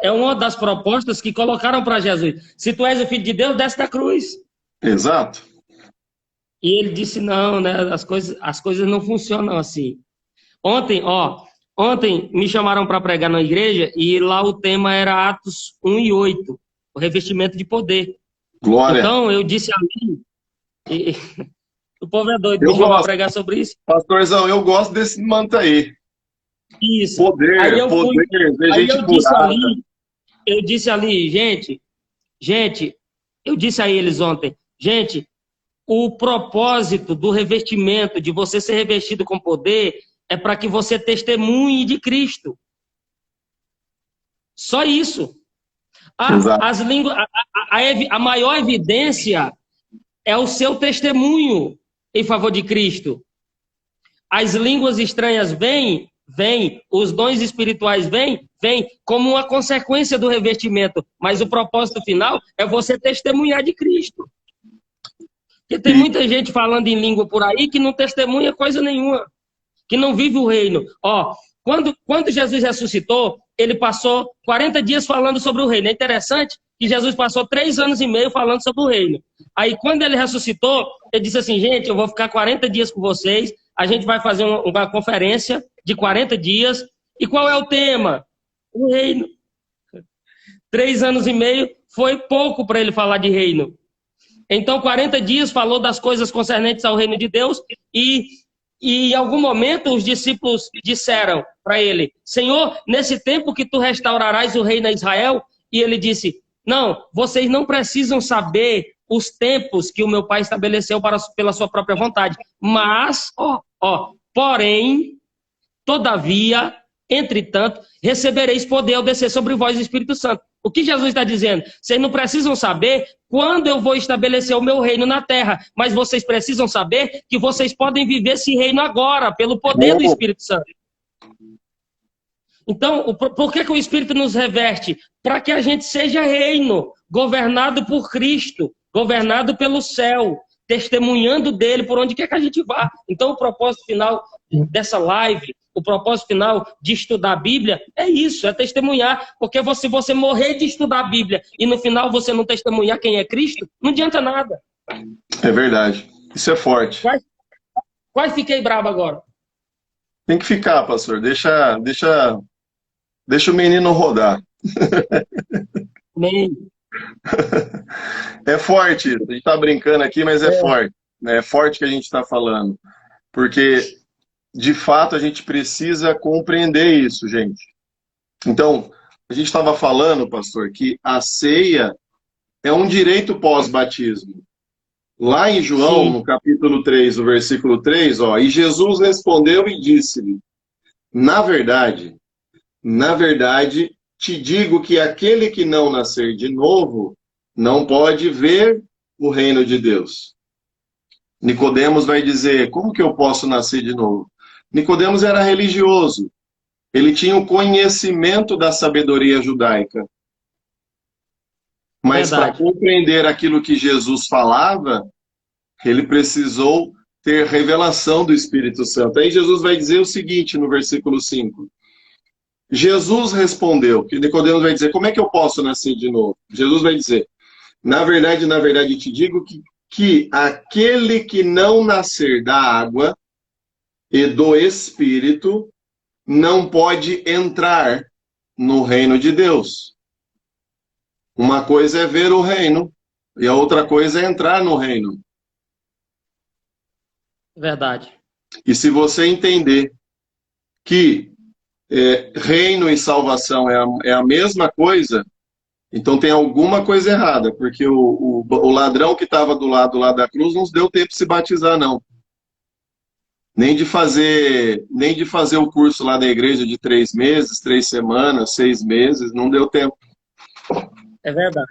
É uma das propostas que colocaram para Jesus. Se tu és o filho de Deus, desce da cruz. Exato. E ele disse, não, né? As coisas não funcionam assim. Ontem me chamaram para pregar na igreja e lá o tema era Atos 1:8, o revestimento de poder. Glória. Então eu disse ali, e, o povo é doido, Eu me chamou para gosto. pregar sobre isso. Pastorzão, eu gosto desse manto aí. Isso. Poder, poder, ver Aí gente curada. eu disse ali, gente, eu disse a eles ontem, gente, o propósito do revestimento, de você ser revestido com poder, é para que você testemunhe de Cristo. Só isso. Exato. A maior evidência é o seu testemunho em favor de Cristo. As línguas estranhas vêm, os dons espirituais vêm como uma consequência do revestimento, mas o propósito final é você testemunhar de Cristo. Porque tem muita gente falando em língua por aí que não testemunha coisa nenhuma, que não vive o reino. Quando Jesus ressuscitou, ele passou 40 dias falando sobre o reino. É interessante que Jesus passou 3 anos e meio falando sobre o reino. Aí, quando ele ressuscitou, ele disse assim, gente, eu vou ficar 40 dias com vocês, a gente vai fazer uma conferência de 40 dias. E qual é o tema? O reino. 3 anos e meio foi pouco para ele falar de reino. Então, 40 dias falou das coisas concernentes ao reino de Deus e em algum momento os discípulos disseram para ele, Senhor, nesse tempo que tu restaurarás o reino a Israel? E ele disse, não, vocês não precisam saber os tempos que o meu pai estabeleceu pela sua própria vontade. Mas, porém, todavia, entretanto, recebereis poder ao descer sobre vós o Espírito Santo. O que Jesus está dizendo? Vocês não precisam saber quando eu vou estabelecer o meu reino na terra, mas vocês precisam saber que vocês podem viver esse reino agora, pelo poder do Espírito Santo. Então, por que o Espírito nos reveste? Para que a gente seja reino, governado por Cristo, governado pelo céu, testemunhando dele por onde quer que a gente vá. Então, o propósito final dessa live, o propósito final de estudar a Bíblia é isso, é testemunhar. Porque se você morrer de estudar a Bíblia e no final você não testemunhar quem é Cristo, não adianta nada. É verdade. Isso é forte. Quase fiquei bravo agora. Tem que ficar, pastor. Deixa o menino rodar. É forte. A gente está brincando aqui, mas é forte. É forte que a gente está falando. Porque de fato, a gente precisa compreender isso, gente. Então, a gente estava falando, pastor, que a ceia é um direito pós-batismo. Lá em João, no capítulo 3, no versículo 3, e Jesus respondeu e disse-lhe, na verdade, te digo que aquele que não nascer de novo não pode ver o reino de Deus. Nicodemos vai dizer, como que eu posso nascer de novo? Nicodemos era religioso. Ele tinha o conhecimento da sabedoria judaica. Mas para compreender aquilo que Jesus falava, ele precisou ter revelação do Espírito Santo. Aí Jesus vai dizer o seguinte no versículo 5. Jesus respondeu, que Nicodemos vai dizer, como é que eu posso nascer de novo? Jesus vai dizer, na verdade te digo que aquele que não nascer da água e do Espírito não pode entrar no reino de Deus. Uma coisa é ver o reino e a outra coisa é entrar no reino. Verdade. E se você entender que reino e salvação é a mesma coisa, então tem alguma coisa errada, porque o ladrão que estava do lado lá da cruz não deu tempo de se batizar, não. Nem de fazer o curso lá da igreja de 3 meses, 3 semanas, 6 meses, não deu tempo. É verdade.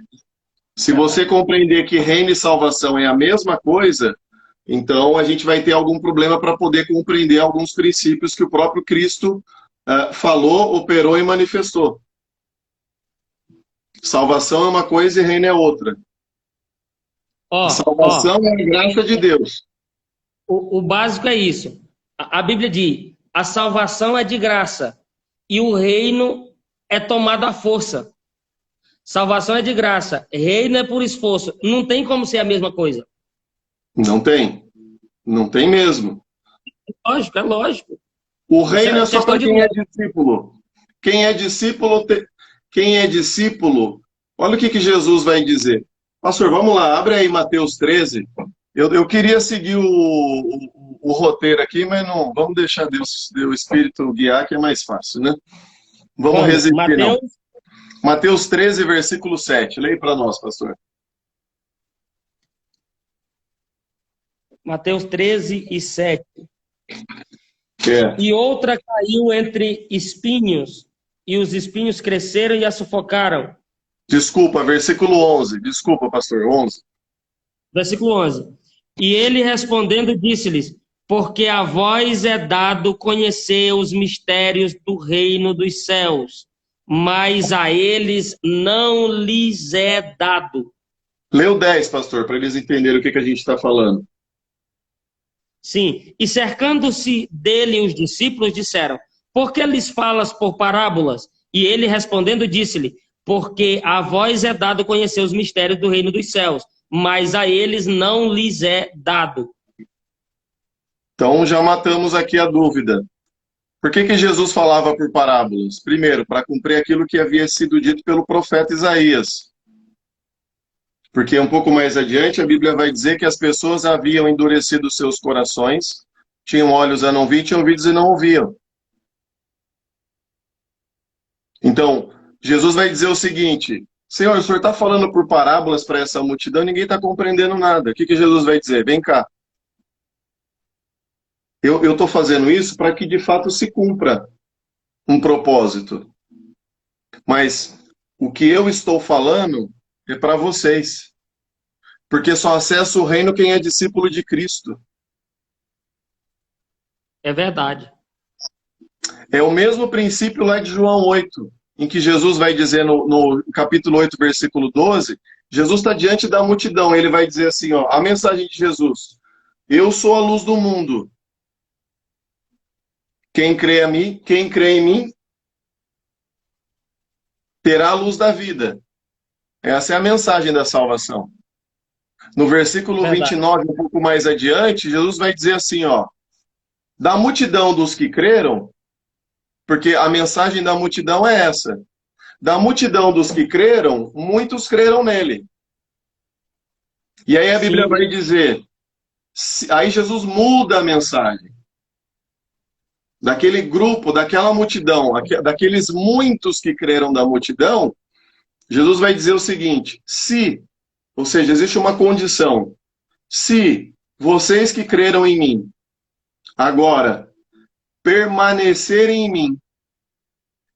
Se você Verdade. compreender que reino e salvação é a mesma coisa, então a gente vai ter algum problema para poder compreender alguns princípios que o próprio Cristo falou, operou e manifestou. Salvação é uma coisa e reino é outra. A Ó, salvação é a graça de Deus. o básico é isso. A Bíblia diz: a salvação é de graça e o reino é tomado à força. Salvação é de graça, reino é por esforço. Não tem como ser a mesma coisa. Não tem. Não tem mesmo. Lógico, é lógico. O Isso reino é é só questão para de quem é lógica. discípulo. Quem é discípulo, quem é discípulo, olha o que Jesus vai dizer. Pastor, vamos lá, abre aí Mateus 13. Eu queria seguir o roteiro aqui, mas não, vamos deixar Deus, o Espírito guiar, que é mais fácil, né? Vamos Vamos, resistir, não. Mateus, Mateus 13, versículo 7. Leia para nós, pastor. Mateus 13 e 7. É. E outra caiu entre espinhos, e os espinhos cresceram e a sufocaram. Desculpa, versículo 11. Desculpa, pastor, 11. Versículo 11. E ele respondendo disse-lhes: porque a vós é dado conhecer os mistérios do reino dos céus, mas a eles não lhes é dado. Lê o 10, pastor, para eles entenderem o que a gente está falando. Sim, e cercando-se dele os discípulos disseram: por que lhes falas por parábolas? E ele respondendo disse-lhe: porque a vós é dado conhecer os mistérios do reino dos céus, mas a eles não lhes é dado. Então já matamos aqui a dúvida. Por que Jesus falava por parábolas? Primeiro, para cumprir aquilo que havia sido dito pelo profeta Isaías. Porque um pouco mais adiante a Bíblia vai dizer que as pessoas haviam endurecido seus corações, tinham olhos a não ver, tinham ouvidos e não ouviam. Então, Jesus vai dizer o seguinte: Senhor, o Senhor está falando por parábolas para essa multidão, ninguém está compreendendo nada. O que Jesus vai dizer? Vem cá. Eu estou fazendo isso para que de fato se cumpra um propósito. Mas o que eu estou falando é para vocês. Porque só acessa o reino quem é discípulo de Cristo. É verdade. É o mesmo princípio lá de João 8, em que Jesus vai dizer no capítulo 8, versículo 12, Jesus está diante da multidão, ele vai dizer assim, ó, a mensagem de Jesus: eu sou a luz do mundo. Quem crê em mim, terá a luz da vida. Essa é a mensagem da salvação. No versículo Verdade. 29, um pouco mais adiante, Jesus vai dizer assim, ó, da multidão dos que creram, porque a mensagem da multidão é essa. Da multidão dos que creram, muitos creram nele. E aí a Bíblia Sim, vai dizer, aí Jesus muda a mensagem. Daquele grupo, daquela multidão, daqueles muitos que creram da multidão, Jesus vai dizer o seguinte: se, ou seja, existe uma condição, se vocês que creram em mim, agora permanecerem em mim,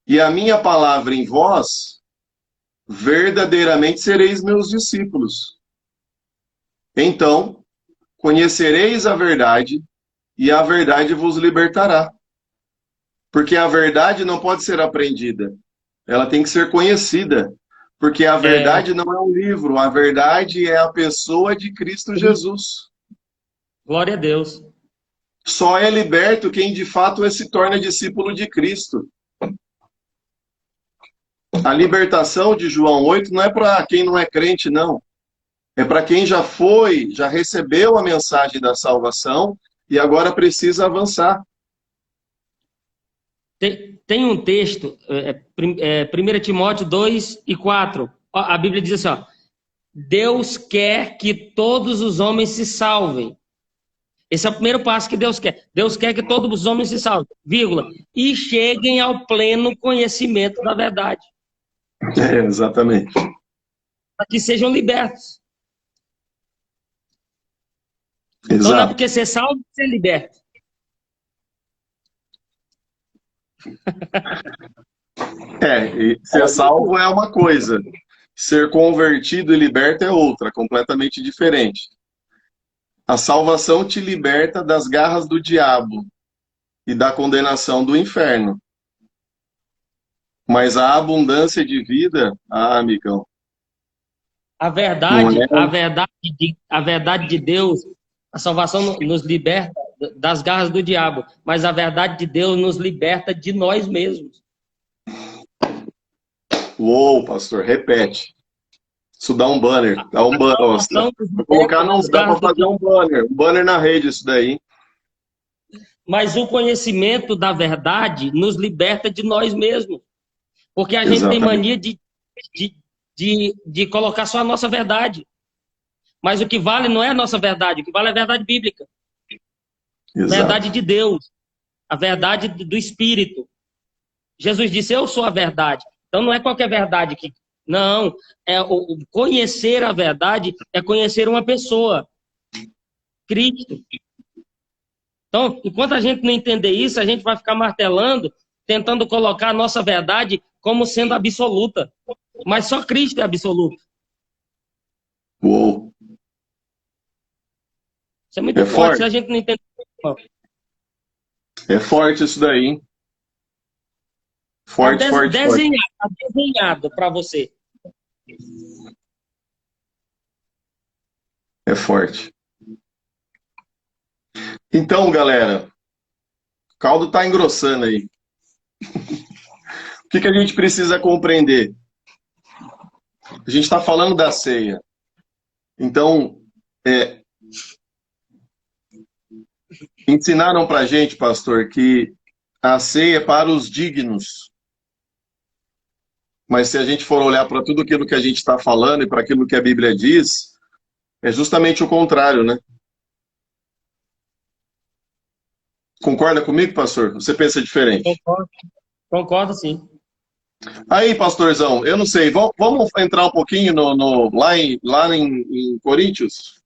e a minha palavra em vós, verdadeiramente sereis meus discípulos. Então, conhecereis a verdade, e a verdade vos libertará. Porque a verdade não pode ser aprendida, ela tem que ser conhecida. Porque a verdade não é um livro, a verdade é a pessoa de Cristo Jesus. glória a Deus. Só é liberto quem de fato se torna discípulo de Cristo. A libertação de João 8 não é para quem não é crente, não. É para quem já foi, já recebeu a mensagem da salvação e agora precisa avançar. Tem um texto, 1 Timóteo 2 e 4. A Bíblia diz assim, ó, Deus quer que todos os homens se salvem. Esse é o primeiro passo que Deus quer. Deus quer que todos os homens se salvem, vírgula, e cheguem ao pleno conhecimento da verdade. Exatamente. Para que sejam libertos. Exato. Então não é porque ser salvo que ser liberto. E ser salvo é uma coisa, ser convertido e liberto é outra, completamente diferente. A salvação te liberta das garras do diabo e da condenação do inferno. Mas a abundância de vida, amigão, A não verdade, é? a verdade de Deus, a salvação nos liberta das garras do diabo, mas a verdade de Deus nos liberta de nós mesmos. Uou, pastor, repete. Isso dá um banner. Dá um banner. Salvação nos Vou colocar liberta das dá para garras do fazer diabo. um banner na rede isso daí. Mas o conhecimento da verdade nos liberta de nós mesmos. Porque a gente tem Exatamente. mania de colocar só a nossa verdade. Mas o que vale não é a nossa verdade, o que vale é a verdade bíblica. A Exato. verdade de Deus, a verdade do Espírito. Jesus disse, eu sou a verdade. Então não é qualquer verdade que... Não, conhecer a verdade é conhecer uma pessoa. Cristo. Então, enquanto a gente não entender isso, a gente vai ficar martelando, tentando colocar a nossa verdade como sendo absoluta. Mas só Cristo é absoluto. Uou. Isso é muito forte, se a gente não entender. É forte isso daí, hein? Forte. Desenhado para você. É forte. Então, galera, o caldo tá engrossando aí. O que a gente precisa compreender? A gente está falando da ceia. Então, ensinaram pra gente, pastor, que a ceia é para os dignos. Mas se a gente for olhar para tudo aquilo que a gente está falando e para aquilo que a Bíblia diz, é justamente o contrário, né? Concorda comigo, pastor? Você pensa diferente? Concordo, sim. Aí, pastorzão, eu não sei, vamos entrar um pouquinho lá em Coríntios?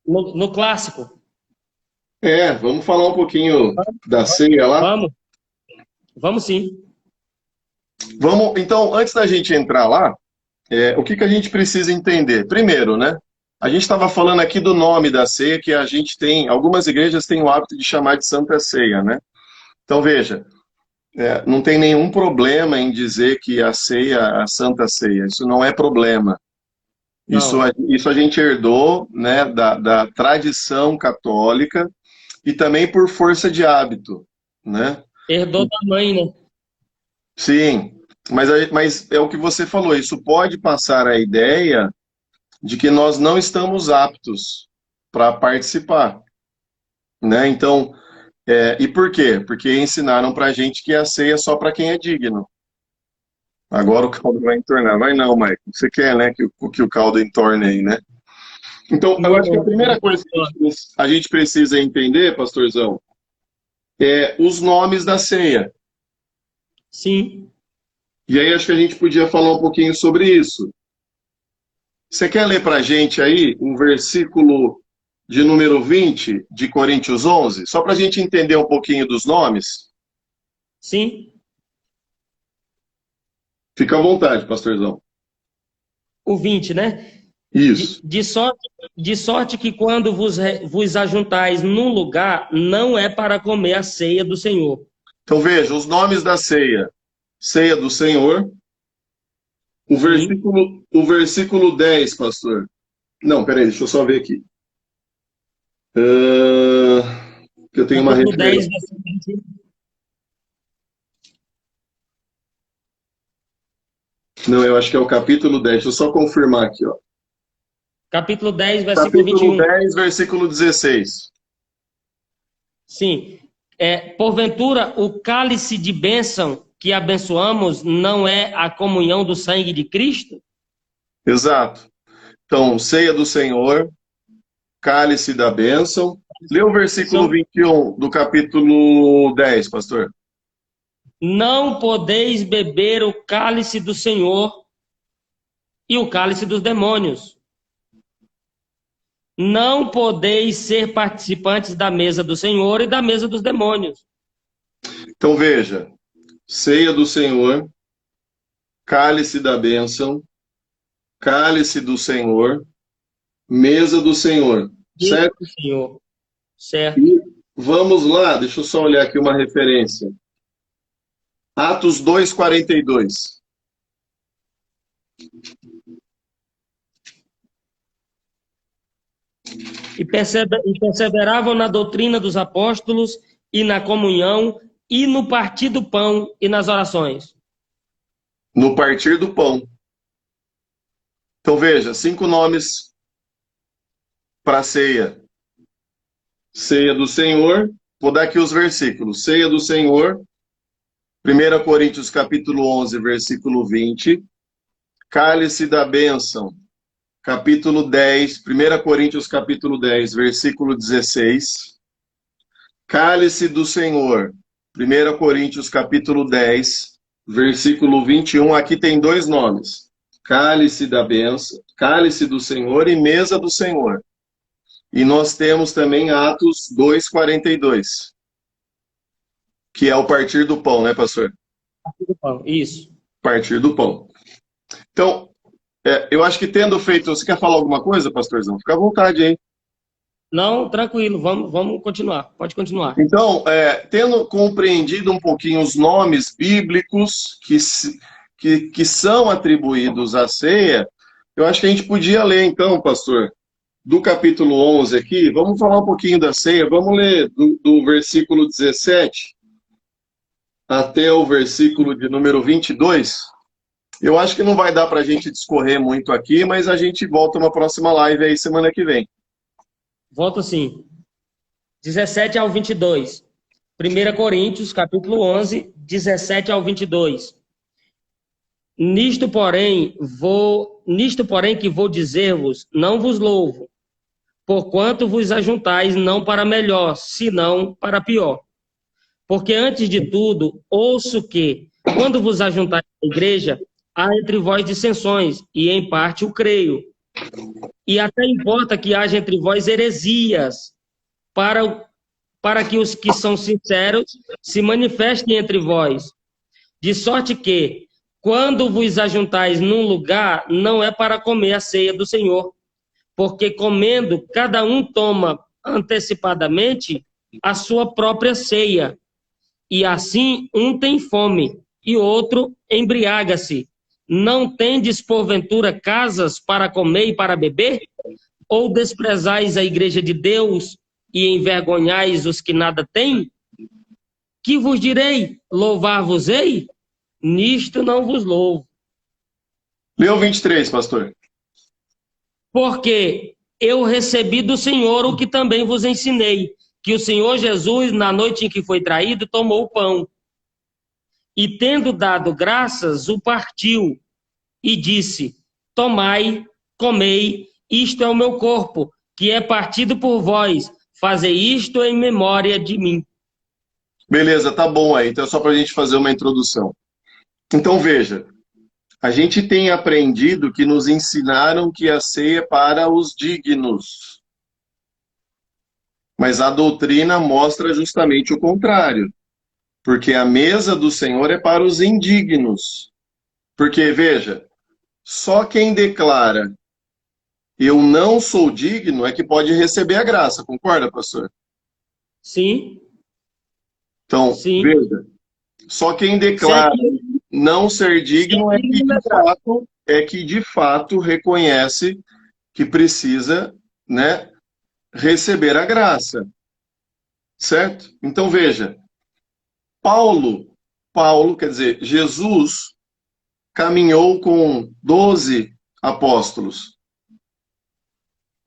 No clássico. Vamos falar um pouquinho da ceia lá. Vamos sim. Então, antes da gente entrar lá, o que a gente precisa entender? Primeiro, né? A gente estava falando aqui do nome da ceia, que a gente tem, algumas igrejas têm o hábito de chamar de Santa Ceia, né? Então, veja, não tem nenhum problema em dizer que a ceia é a Santa Ceia, isso não é problema. Isso a gente herdou, né, da tradição católica e também por força de hábito, né? Herdou da mãe, né? Sim, mas é o que você falou, isso pode passar a ideia de que nós não estamos aptos para participar, né? Então, e por quê? Porque ensinaram para a gente que a ceia é só para quem é digno. Agora o caldo vai entornar. Vai não, Maicon. Você quer, né, que o caldo entorne aí, né? Então, eu acho que a primeira coisa que a gente precisa entender, pastorzão, é os nomes da ceia. Sim. E aí acho que a gente podia falar um pouquinho sobre isso. Você quer ler para a gente aí um versículo de número 20 de Coríntios 11? Só para a gente entender um pouquinho dos nomes? Sim. Fica à vontade, pastorzão. O 20, né? Isso. De sorte que quando vos ajuntais num lugar, não é para comer a ceia do Senhor. Então veja, os nomes da ceia. Ceia do Senhor. O versículo 10, pastor. Não, peraí, deixa eu só ver aqui. Que eu tenho uma referência. 10, Não, eu acho que é o capítulo 10. Deixa eu só confirmar aqui, ó. Capítulo 10, versículo Capítulo 21. 10, versículo 16. Sim. Porventura, o cálice de bênção que abençoamos não é a comunhão do sangue de Cristo? Exato. Então, ceia do Senhor, cálice da bênção. Lê o versículo 21 do capítulo 10, pastor. Não podeis beber o cálice do Senhor e o cálice dos demônios. Não podeis ser participantes da mesa do Senhor e da mesa dos demônios. Então veja, ceia do Senhor, cálice da bênção, cálice do Senhor, mesa do Senhor, Isso, certo? Senhor. Certo. E vamos lá, deixa eu só olhar aqui uma referência. Atos 2:42. E perseveravam na doutrina dos apóstolos e na comunhão e no partir do pão e nas orações. No partir do pão. Então veja, 5 nomes para a ceia. Ceia do Senhor, vou dar aqui os versículos. Ceia do Senhor, 1 Coríntios capítulo 11, versículo 20. Cálice da bênção, capítulo 10, 1 Coríntios capítulo 10, versículo 16. Cálice do Senhor, 1 Coríntios capítulo 10, versículo 21. Aqui tem 2 nomes. Cálice da bênção, cálice do Senhor e mesa do Senhor. E nós temos também Atos 2:42, que é o partir do pão, né, pastor? Partir do pão, isso. Partir do pão. Então, eu acho que tendo feito... Você quer falar alguma coisa, pastorzão? Fica à vontade aí. Não, tranquilo, vamos continuar. Pode continuar. Então, tendo compreendido um pouquinho os nomes bíblicos que são atribuídos à ceia, eu acho que a gente podia ler, então, pastor, do capítulo 11 aqui, vamos falar um pouquinho da ceia, vamos ler do versículo 17 até o versículo de número 22. Eu acho que não vai dar para a gente discorrer muito aqui, mas a gente volta uma próxima live aí semana que vem. Volto sim. 17 ao 22. 1 Coríntios, capítulo 11, 17 ao 22. Nisto, porém, que vou dizer-vos, não vos louvo, porquanto vos ajuntais não para melhor, senão para pior. Porque antes de tudo, ouço que, quando vos ajuntais à igreja, há entre vós dissensões, e em parte o creio. E até importa que haja entre vós heresias, para que os que são sinceros se manifestem entre vós. De sorte que, quando vos ajuntais num lugar, não é para comer a ceia do Senhor, porque comendo, cada um toma antecipadamente a sua própria ceia. E assim um tem fome e outro embriaga-se. Não tendes, porventura, casas para comer e para beber? Ou desprezais a igreja de Deus e envergonhais os que nada têm? Que vos direi? Louvar-vos-ei? Nisto não vos louvo. Leu 23, pastor. Porque eu recebi do Senhor o que também vos ensinei, que o Senhor Jesus, na noite em que foi traído, tomou o pão. E tendo dado graças, o partiu e disse: tomai, comei, isto é o meu corpo, que é partido por vós, fazei isto em memória de mim. Beleza, tá bom aí. Então é só para a gente fazer uma introdução. Então veja, a gente tem aprendido que nos ensinaram que a ceia é para os dignos. Mas a doutrina mostra justamente o contrário. Porque a mesa do Senhor é para os indignos. Porque, veja, só quem declara eu não sou digno é que pode receber a graça. Concorda, pastor? Sim. Então, Sim. veja, só quem declara não ser digno é que de fato reconhece que precisa, né, receber a graça. Certo? Então, veja, Paulo, quer dizer, Jesus caminhou com 12 apóstolos.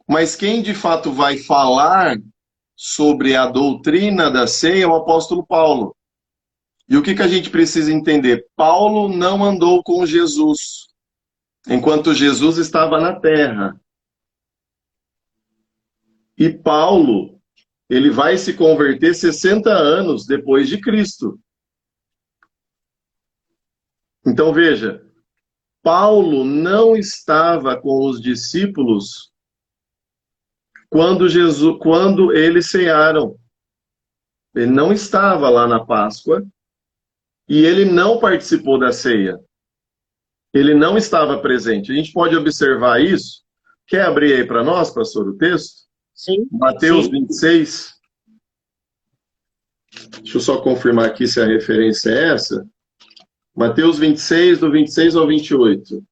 Mas quem de fato vai falar sobre a doutrina da ceia é o apóstolo Paulo. E o que a gente precisa entender? Paulo não andou com Jesus, enquanto Jesus estava na terra. E Paulo, ele vai se converter 60 anos depois de Cristo. Então veja, Paulo não estava com os discípulos quando, eles cearam. Ele não estava lá na Páscoa. e ele não participou da ceia. Ele não estava presente. A gente pode observar isso. Quer abrir aí para nós, pastor, o texto? Sim, Mateus sim. 26. Deixa eu só confirmar aqui se a referência é essa. Mateus 26, do 26 ao 28.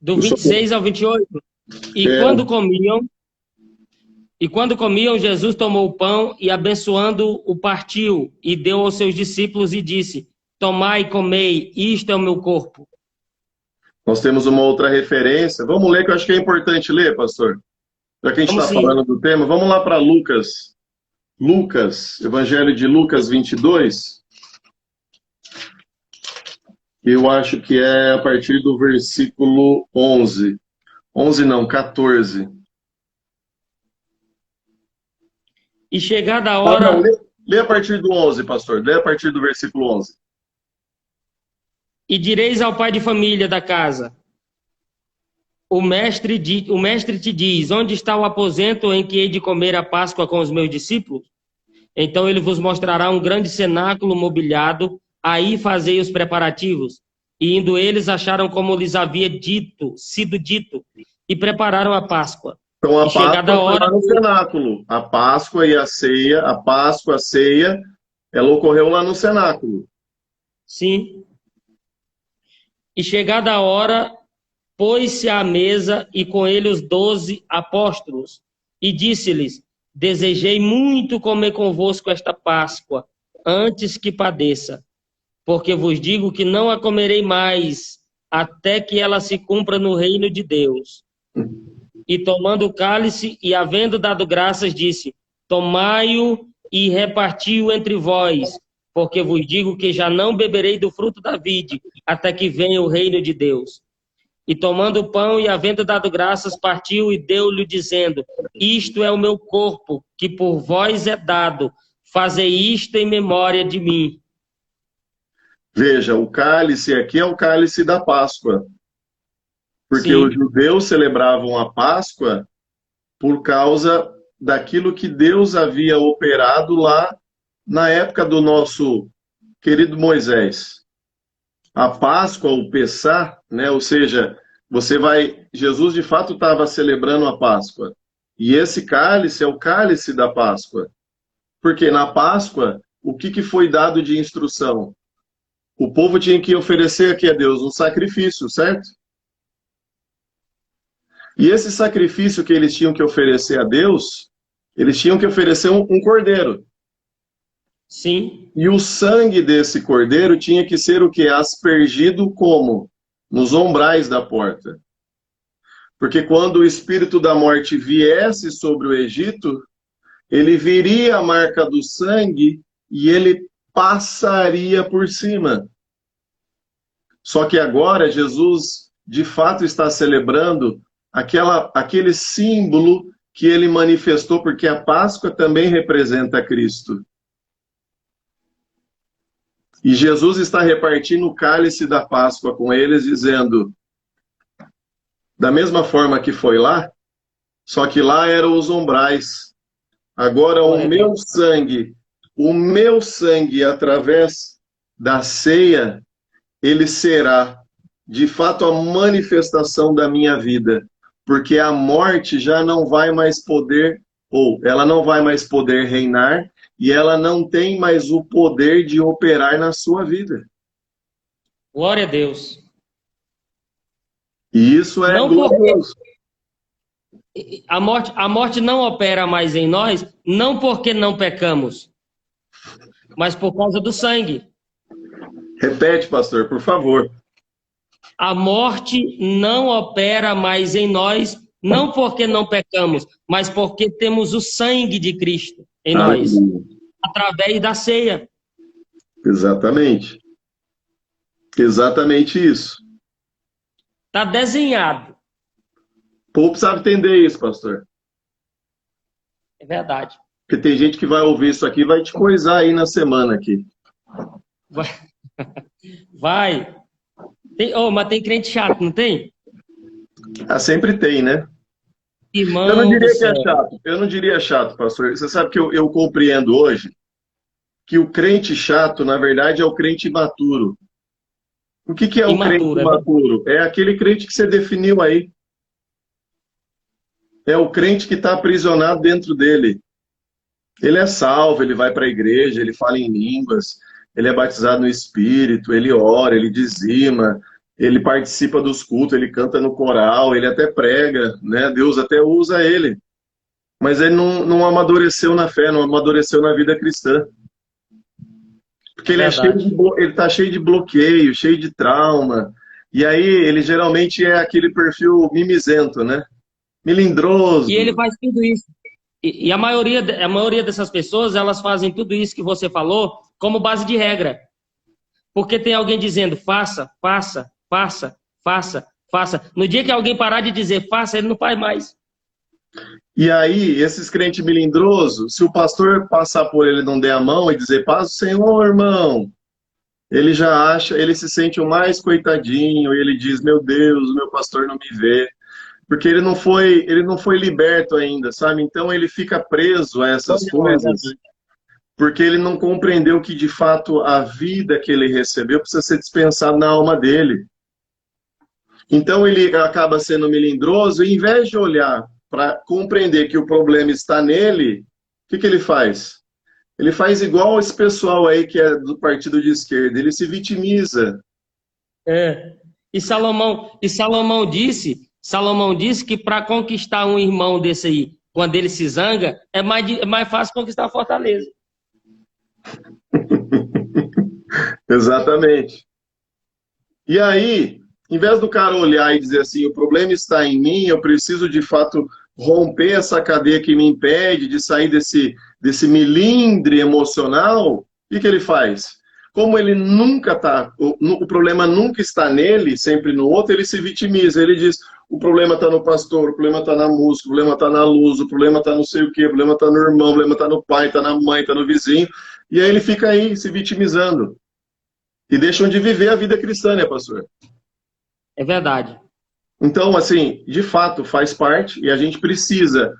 Do 26 ao 28. E É, quando comiam, Jesus tomou o pão e, abençoando, o partiu e deu aos seus discípulos e disse: Tomai e comei, isto é o meu corpo. nós temos uma outra referência. Vamos ler, que eu acho que é importante ler, pastor. Já que a gente Como está assim? falando do tema, vamos lá para Lucas. Lucas, Evangelho de Lucas 22. Eu acho que é a partir do versículo 11. 11 não, 14. E chegada a Ah, não, hora, lê a partir do 11, pastor. Lê a partir do versículo 11. e direis ao pai de família da casa: o mestre te diz: onde está o aposento em que hei de comer a Páscoa com os meus discípulos? Então ele vos mostrará um grande cenáculo mobiliado, aí fazei os preparativos. E indo eles, acharam como lhes havia sido dito, e prepararam a Páscoa. Então E a chegada a Páscoa foi hora, lá no cenáculo. A Páscoa e a ceia, a Páscoa, a ceia, ela ocorreu lá no cenáculo. sim, e chegada a hora, pôs-se à mesa e com ele os 12 apóstolos, e disse-lhes: desejei muito comer convosco esta Páscoa, antes que padeça, porque vos digo que não a comerei mais, até que ela se cumpra no reino de Deus. E tomando o cálice, e havendo dado graças, disse: tomai-o e reparti-o entre vós, porque vos digo que já não beberei do fruto da vide, até que venha o reino de Deus. E tomando o pão e havendo dado graças, partiu e deu-lhe, dizendo: isto é o meu corpo, que por vós é dado. Fazei isto em memória de mim. Veja, o cálice aqui é o cálice da Páscoa. Porque os Sim, judeus celebravam a Páscoa por causa daquilo que Deus havia operado lá na época do nosso querido Moisés. A Páscoa, o Pessá, né? Ou seja, Jesus de fato estava celebrando a Páscoa. E esse cálice é o cálice da Páscoa. Porque na Páscoa, o que foi dado de instrução? O povo tinha que oferecer aqui a Deus um sacrifício, certo? E esse sacrifício que eles tinham que oferecer a Deus, eles tinham que oferecer um cordeiro. sim, E o sangue desse cordeiro tinha que ser o quê? Aspergido como? Nos umbrais da porta. Porque quando o espírito da morte viesse sobre o Egito, ele viria a marca do sangue e ele passaria por cima. Só que agora Jesus, de fato, está celebrando aquele símbolo que ele manifestou, porque a Páscoa também representa Cristo. E Jesus está repartindo o cálice da Páscoa com eles, dizendo, da mesma forma que foi lá, só que lá eram os umbrais. Agora o meu sangue, através da ceia, ele será, de fato, a manifestação da minha vida. Porque a morte já não vai mais poder, ou ela não vai mais poder reinar, e ela não tem mais o poder de operar na sua vida. glória a Deus. E isso é Não porque glorioso. a morte não opera mais em nós, não porque não pecamos, mas por causa do sangue. Repete, pastor, por favor. A morte não opera mais em nós, não porque não pecamos, mas porque temos o sangue de Cristo em nós, Aleluia. através da ceia. Exatamente. Exatamente isso. Está desenhado. O povo sabe entender isso, pastor. É verdade. Porque tem gente que vai ouvir isso aqui e vai te coisar aí na semana aqui. Vai. Mas tem crente chato, não tem? Ah, sempre tem, né? Eu não Irmão do diria que é céu. chato. Eu não diria chato, pastor. Você sabe que eu compreendo hoje que o crente chato, na verdade, é o crente imaturo. O que que é o crente Imaturo, é verdade. imaturo? É aquele crente que você definiu aí. É o crente que está aprisionado dentro dele. Ele é salvo, ele vai para a igreja, ele fala em línguas, ele é batizado no Espírito, ele ora, ele dizima, ele participa dos cultos, ele canta no coral, ele até prega, né? Deus até usa ele. Mas ele não amadureceu na fé, não amadureceu na vida cristã. Porque É ele é cheio verdade. ele tá cheio de bloqueio, cheio de trauma. E aí ele geralmente é aquele perfil mimizento, né? E ele Melindroso. faz tudo isso. E a maioria dessas pessoas, elas fazem tudo isso que você falou como base de regra. Porque tem alguém dizendo, faça, faça, faça, faça, faça. No dia que alguém parar de dizer faça, ele não faz mais. E aí, esses crentes melindrosos, se o pastor passar por ele e não der a mão e dizer, paz do Senhor, irmão, ele já acha, ele se sente o mais coitadinho, e ele diz, meu Deus, o meu pastor não me vê. Porque ele não foi liberto ainda, sabe? Então ele fica preso a essas Não, é coisas, verdade. porque ele não compreendeu que, de fato, a vida que ele recebeu precisa ser dispensada na alma dele. Então ele acaba sendo melindroso, e em vez de olhar para compreender que o problema está nele, o que que ele faz? Ele faz igual esse pessoal aí que é do partido de esquerda, ele se vitimiza. É. Salomão disse que para conquistar um irmão desse aí, quando ele se zanga, é mais fácil conquistar a fortaleza. Exatamente. E aí, em vez do cara olhar e dizer assim, o problema está em mim, eu preciso de fato romper essa cadeia que me impede de sair desse milindre emocional, o que que ele faz? Como ele nunca está, o problema nunca está nele, sempre no outro, ele se vitimiza. Ele diz: o problema está no pastor, o problema está na música, o problema está na luz, o problema está não sei o quê, o problema está no irmão, o problema está no pai, está na mãe, está no vizinho. E aí ele fica aí se vitimizando. E deixam de viver a vida cristã, né, pastor? É verdade. Então, assim, de fato, faz parte e a gente precisa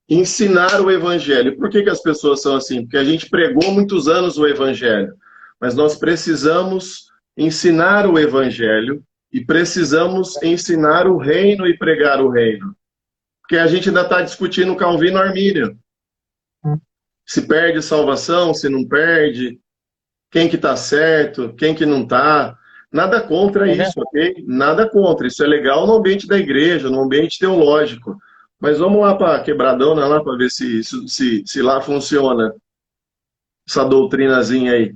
ensinar o evangelho. Por que que as pessoas são assim? Porque a gente pregou muitos anos o evangelho, mas nós precisamos ensinar o evangelho e precisamos ensinar o reino e pregar o reino. Porque a gente ainda está discutindo Calvino Armínio. Se perde salvação, se não perde, quem que está certo, quem que não está. Nada contra É isso, verdade. ok? Nada contra. Isso é legal no ambiente da igreja, no ambiente teológico. Mas vamos lá para Quebradona, lá para ver se lá funciona essa doutrinazinha aí.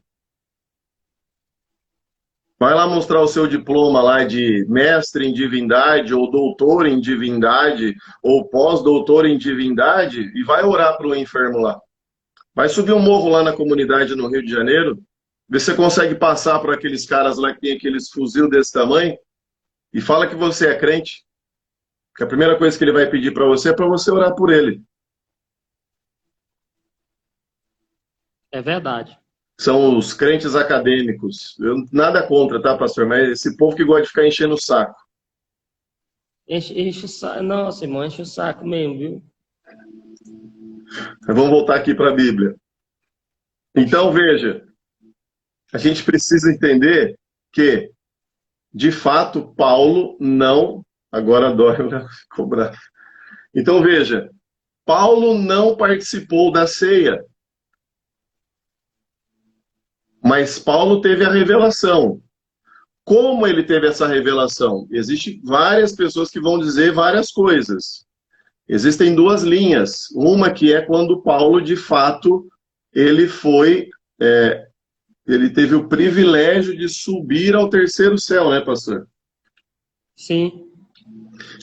Vai lá mostrar o seu diploma lá de mestre em divindade, ou doutor em divindade, ou pós-doutor em divindade, e vai orar para o enfermo lá. Vai subir um morro lá na comunidade no Rio de Janeiro, ver se você consegue passar por aqueles caras lá que tem aqueles fuzil desse tamanho, e fala que você é crente. Que a primeira coisa que ele vai pedir para você orar por ele. É verdade. São os crentes acadêmicos. Eu nada contra, tá, pastor? Mas esse povo que gosta de ficar enchendo o saco. Enche o saco. Nossa, irmão, enche o saco mesmo, viu? Mas vamos voltar aqui para a Bíblia. Então, veja, a gente precisa entender que, de fato, Paulo não. Agora dói, né? Ficou bravo. Então, veja, Paulo não participou da ceia, mas Paulo teve a revelação. Como ele teve essa revelação? Existem várias pessoas que vão dizer várias coisas. Existem duas linhas. Uma que é quando Paulo, de fato, ele foi, ele teve o privilégio de subir ao terceiro céu, né, pastor? Sim.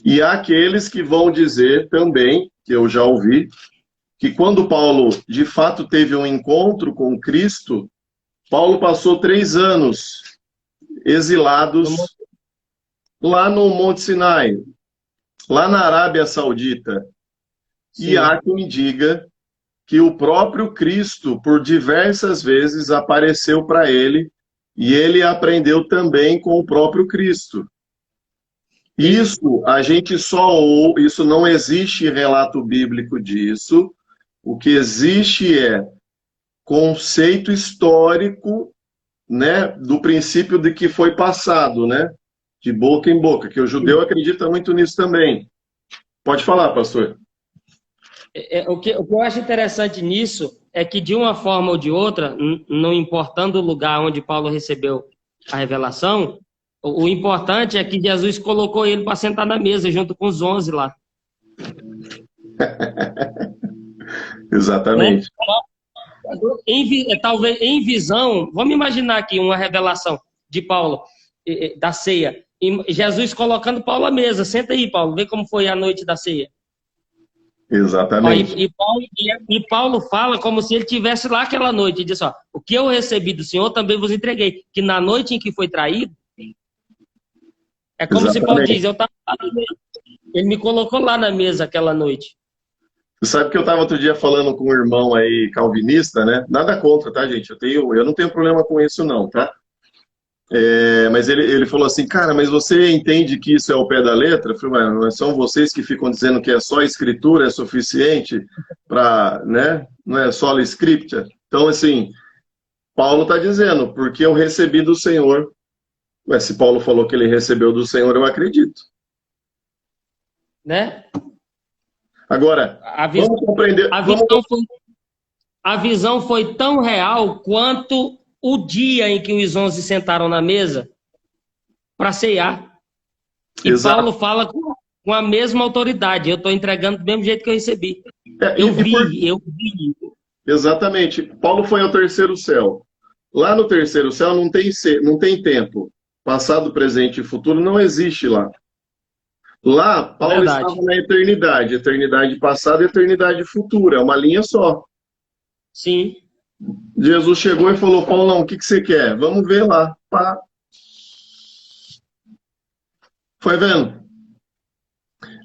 E há aqueles que vão dizer também, que eu já ouvi, que quando Paulo, de fato, teve um encontro com Cristo, Paulo passou 3 anos exilados lá no Monte Sinai, lá na Arábia Saudita. E há Sim. quem diga que o próprio Cristo, por diversas vezes, apareceu para ele e ele aprendeu também com o próprio Cristo. Isso, a gente isso não existe relato bíblico disso. O que existe é conceito histórico, né, do princípio de que foi passado, né, de boca em boca, que o judeu acredita muito nisso também. Pode falar, pastor. O que eu acho interessante nisso é que, de uma forma ou de outra, não importando o lugar onde Paulo recebeu a revelação, o importante é que Jesus colocou ele para sentar na mesa, junto com os 11 lá. Né? Exatamente. Talvez em visão, vamos imaginar aqui uma revelação de Paulo, da ceia. E Jesus colocando Paulo à mesa. Senta aí, Paulo, vê como foi a noite da ceia. Exatamente. Paulo fala como se ele estivesse lá aquela noite. Ele diz: ó, o que eu recebi do Senhor também vos entreguei. Que na noite em que foi traído, é como se Paulo diz: eu estava lá na mesa. Ele me colocou lá na mesa aquela noite. Você sabe que eu estava outro dia falando com um irmão aí calvinista, né? Nada contra, tá, gente? Eu não tenho problema com isso, não, tá? Mas ele falou assim, cara, mas você entende que isso é o pé da letra? Eu falei, mas são vocês que ficam dizendo que é só escritura, é suficiente para, né? Não é só a scriptura. Então, assim, Paulo está dizendo, porque eu recebi do Senhor. Mas se Paulo falou que ele recebeu do Senhor, eu acredito. Né? Agora, vamos compreender... A visão foi tão real quanto o dia em que os 11 sentaram na mesa para ceiar. E Exato. Paulo fala com a mesma autoridade. Eu estou entregando do mesmo jeito que eu recebi. Eu vi. Exatamente. Paulo foi ao terceiro céu. Lá no terceiro céu não tem tempo. Passado, presente e futuro não existe lá. Lá, Paulo estava na eternidade. Eternidade passada e eternidade futura. É uma linha só. Sim. Jesus chegou e falou, Paulão, o que você quer? Vamos ver lá. Pá. Foi vendo?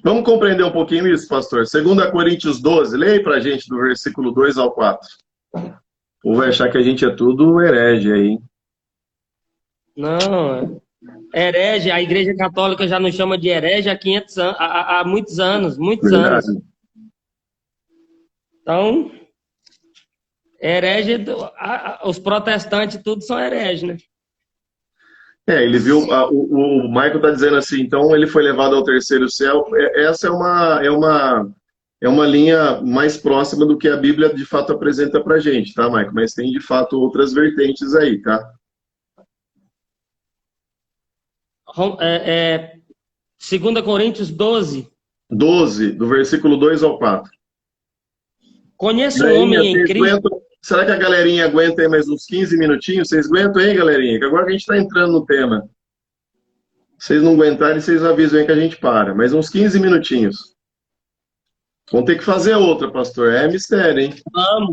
Vamos compreender um pouquinho isso, pastor? 2 Coríntios 12, leia aí pra gente do versículo 2 ao 4. Ou vai achar que a gente é tudo herege aí. Não, herege, a Igreja Católica já nos chama de herege há muitos anos, Verdade. anos. Então, herege, os protestantes tudo são hereges, né? Ele viu, o Michael está dizendo assim, então ele foi levado ao terceiro céu. Essa é uma linha mais próxima do que a Bíblia de fato apresenta para a gente, tá, Michael? Mas tem de fato outras vertentes aí, tá? 2 Coríntios 12. 12, do versículo 2 ao 4. Conheço um homem em Cristo. Será que a galerinha aguenta aí mais uns 15 minutinhos? Vocês aguentam aí, galerinha? Que agora que a gente está entrando no tema. Se vocês não aguentarem, vocês avisam aí que a gente para. Mais uns 15 minutinhos. Vamos ter que fazer outra, pastor. É mistério, hein?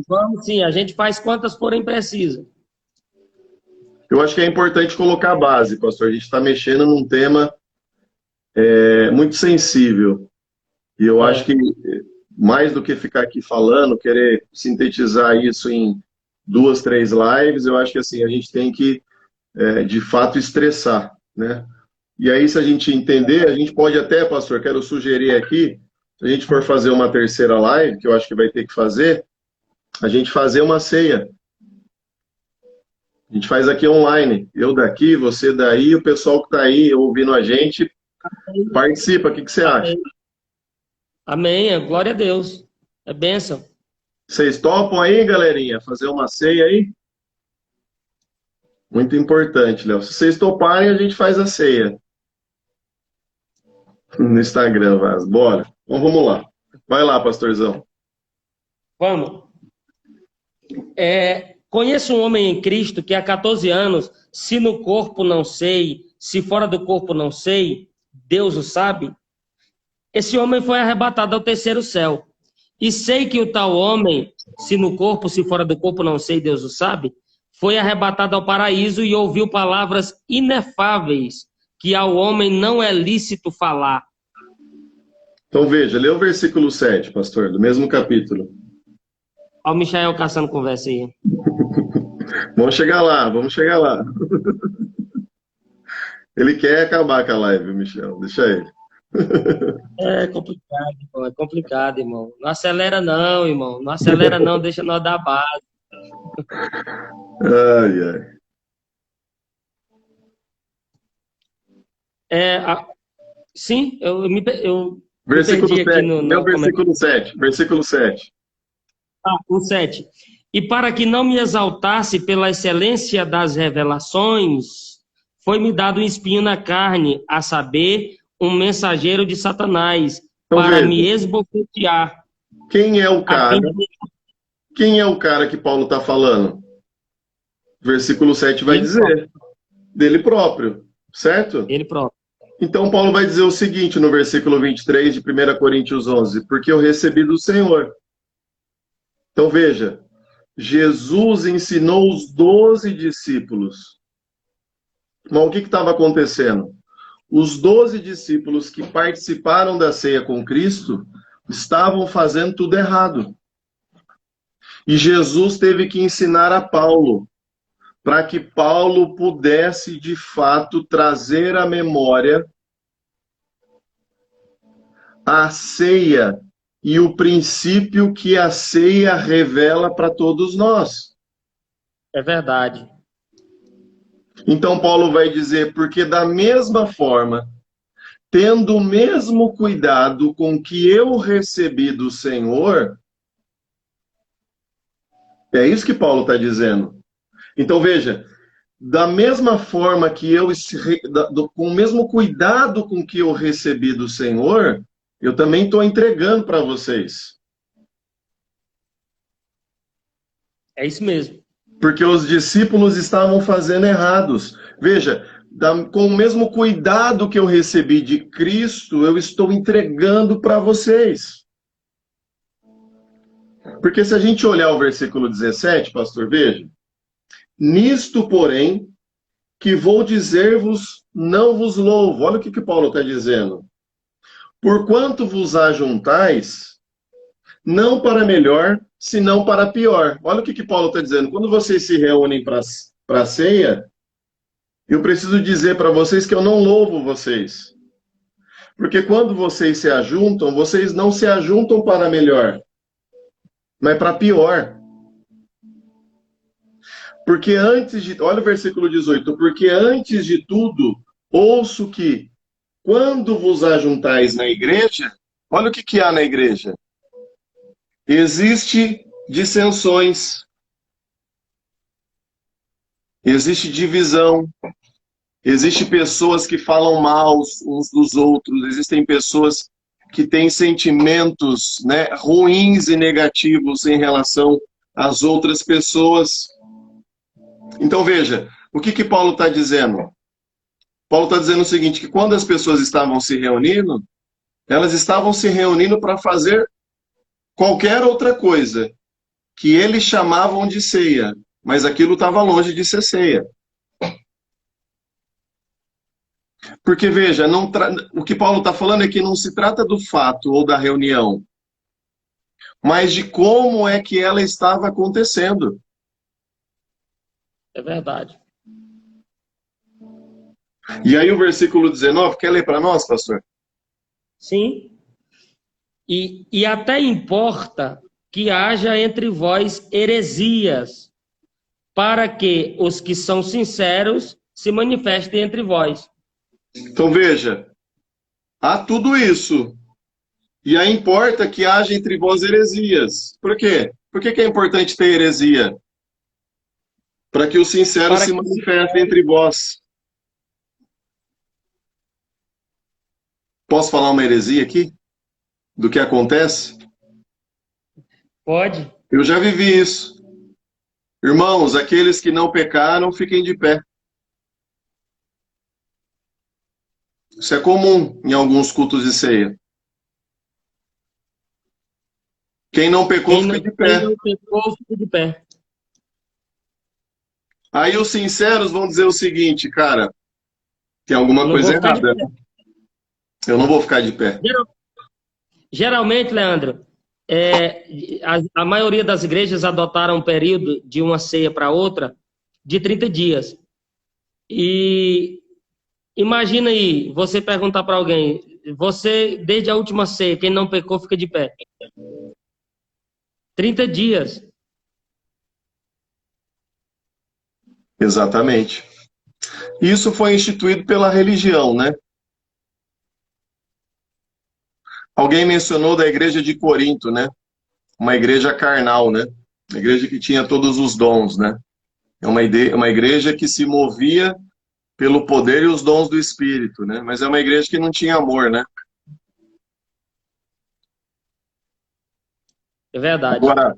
Vamos sim. A gente faz quantas forem precisas. Eu acho que é importante colocar a base, pastor. A gente está mexendo num tema muito sensível. E eu acho que, mais do que ficar aqui falando, querer sintetizar isso em 2, 3 lives, eu acho que assim, a gente tem que, de fato, estressar, né? E aí, se a gente entender, a gente pode até, pastor, quero sugerir aqui, se a gente for fazer uma terceira live, que eu acho que vai ter que fazer, a gente fazer uma ceia. A gente faz aqui online. Eu daqui, você daí, o pessoal que está aí ouvindo a gente, participa. O que você acha? Amém. Glória a Deus. É bênção. Vocês topam aí, galerinha? Fazer uma ceia aí? Muito importante, Léo. Se vocês toparem, a gente faz a ceia. No Instagram, Vaz. Bora. Então vamos lá. Vai lá, pastorzão. Vamos. Conheço um homem em Cristo que há 14 anos, se no corpo não sei, se fora do corpo não sei, Deus o sabe. Esse homem foi arrebatado ao terceiro céu. E sei que o tal homem, se no corpo, se fora do corpo não sei, Deus o sabe, foi arrebatado ao paraíso e ouviu palavras inefáveis que ao homem não é lícito falar. Então veja, lê o versículo 7, pastor, do mesmo capítulo. Olha o Michael caçando conversa aí. Vamos chegar lá, vamos chegar lá. Ele quer acabar com a live, Michel. Deixa ele. É complicado, irmão. É complicado, irmão. Não acelera não, irmão. Não acelera não, deixa nós dar base. Ai, ai. É, sim, eu me Versículo perdi aqui 7. no, Lê o no comentário. versículo 7. Versículo 7. O 7. E para que não me exaltasse pela excelência das revelações, foi-me dado um espinho na carne, a saber, um mensageiro de Satanás, Então para veja, me esbofetear, quem é o a cara? fim de Quem é o cara que Paulo está falando? Versículo 7 vai ele próprio. dizer, dele próprio, certo? Ele próprio. Então Paulo vai dizer o seguinte no versículo 23 de 1 Coríntios 11, porque eu recebi do Senhor. Então veja, Jesus ensinou os 12 discípulos. Mas o que estava acontecendo? Os 12 discípulos que participaram da ceia com Cristo estavam fazendo tudo errado. E Jesus teve que ensinar a Paulo, para que Paulo pudesse, de fato, trazer à memória a ceia e o princípio que a ceia revela para todos nós. É verdade. Então, Paulo vai dizer, porque da mesma forma, tendo o mesmo cuidado com que eu recebi do Senhor, é isso que Paulo está dizendo. Então, veja, da mesma forma que com o mesmo cuidado com que eu recebi do Senhor, eu também estou entregando para vocês. É isso mesmo. Porque os discípulos estavam fazendo errados. Veja, com o mesmo cuidado que eu recebi de Cristo, eu estou entregando para vocês. Porque se a gente olhar o versículo 17, pastor, veja. Nisto, porém, que vou dizer-vos, não vos louvo. Olha o que Paulo está dizendo. Porquanto vos ajuntais, não para melhor, senão para pior. Olha o que Paulo está dizendo. Quando vocês se reúnem para a ceia, eu preciso dizer para vocês que eu não louvo vocês. Porque quando vocês se ajuntam, vocês não se ajuntam para melhor, mas para pior. Porque olha o versículo 18, porque antes de tudo, ouço que, quando vos ajuntais na igreja, olha o que há na igreja. Existe dissensões, existe divisão, existe pessoas que falam mal uns dos outros, existem pessoas que têm sentimentos, né, ruins e negativos em relação às outras pessoas. Então veja, o que Paulo está dizendo? Paulo está dizendo o seguinte, que quando as pessoas estavam se reunindo, elas estavam se reunindo para fazer qualquer outra coisa, que eles chamavam de ceia, mas aquilo estava longe de ser ceia. Porque, veja, o que Paulo está falando é que não se trata do fato ou da reunião, mas de como é que ela estava acontecendo. É verdade. E aí o versículo 19, quer ler para nós, pastor? Sim. E até importa que haja entre vós heresias, para que os que são sinceros se manifestem entre vós. Então veja, há tudo isso. E aí importa que haja entre vós heresias. Por quê? Por que é importante ter heresia? Para que os sinceros se manifestem entre vós. Posso falar uma heresia aqui? Do que acontece? Pode. Eu já vivi isso. Irmãos, aqueles que não pecaram, fiquem de pé. Isso é comum em alguns cultos de ceia. Quem não pecou, fica de pé. Quem não pecou, fica de pé. Aí os sinceros vão dizer o seguinte, cara, tem alguma coisa errada. Eu não vou ficar de pé. Geralmente, Leandro, a maioria das igrejas adotaram um período de uma ceia para outra de 30 dias. E Imagina aí, você perguntar para alguém, você, desde a última ceia, quem não pecou, fica de pé. 30 dias. Exatamente. Isso foi instituído pela religião, né? Alguém mencionou da igreja de Corinto, né? Uma igreja carnal, né? Uma igreja que tinha todos os dons, né? É uma igreja que se movia pelo poder e os dons do Espírito, né? Mas é uma igreja que não tinha amor, né? É verdade. Agora,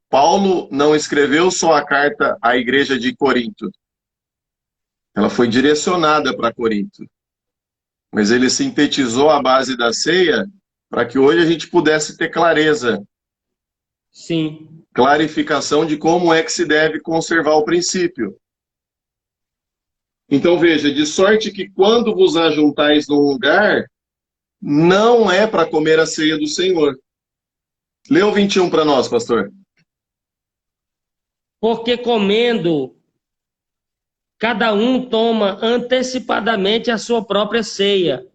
Paulo não escreveu só a carta à igreja de Corinto. Ela foi direcionada para Corinto. Mas ele sintetizou a base da ceia para que hoje a gente pudesse ter clareza, Sim. clarificação de como é que se deve conservar o princípio. Então veja, de sorte que quando vos ajuntais num lugar, não é para comer a ceia do Senhor. Lê o 21 para nós, pastor. Porque comendo, cada um toma antecipadamente a sua própria ceia.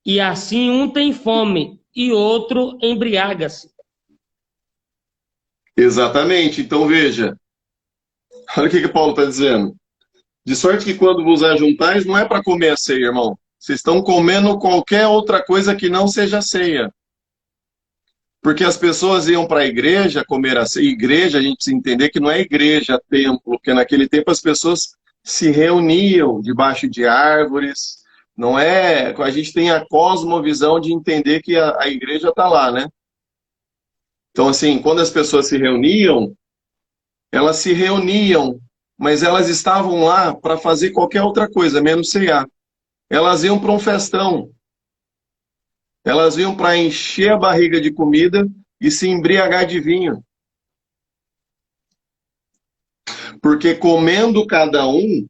E assim um tem fome e outro embriaga-se. Exatamente. Então veja, olha o que Paulo está dizendo. De sorte que quando vos ajuntais, não é para comer a ceia, irmão. Vocês estão comendo qualquer outra coisa que não seja ceia. Porque as pessoas iam para a igreja comer a ceia. Igreja, a gente precisa entender que não é igreja, templo, porque naquele tempo as pessoas se reuniam debaixo de árvores. Não é. A gente tem a cosmovisão de entender que a igreja está lá, né? Então, assim, quando as pessoas elas se reuniam, mas elas estavam lá para fazer qualquer outra coisa, menos ceiar. Elas iam para um festão. Elas iam para encher a barriga de comida e se embriagar de vinho. Porque comendo cada um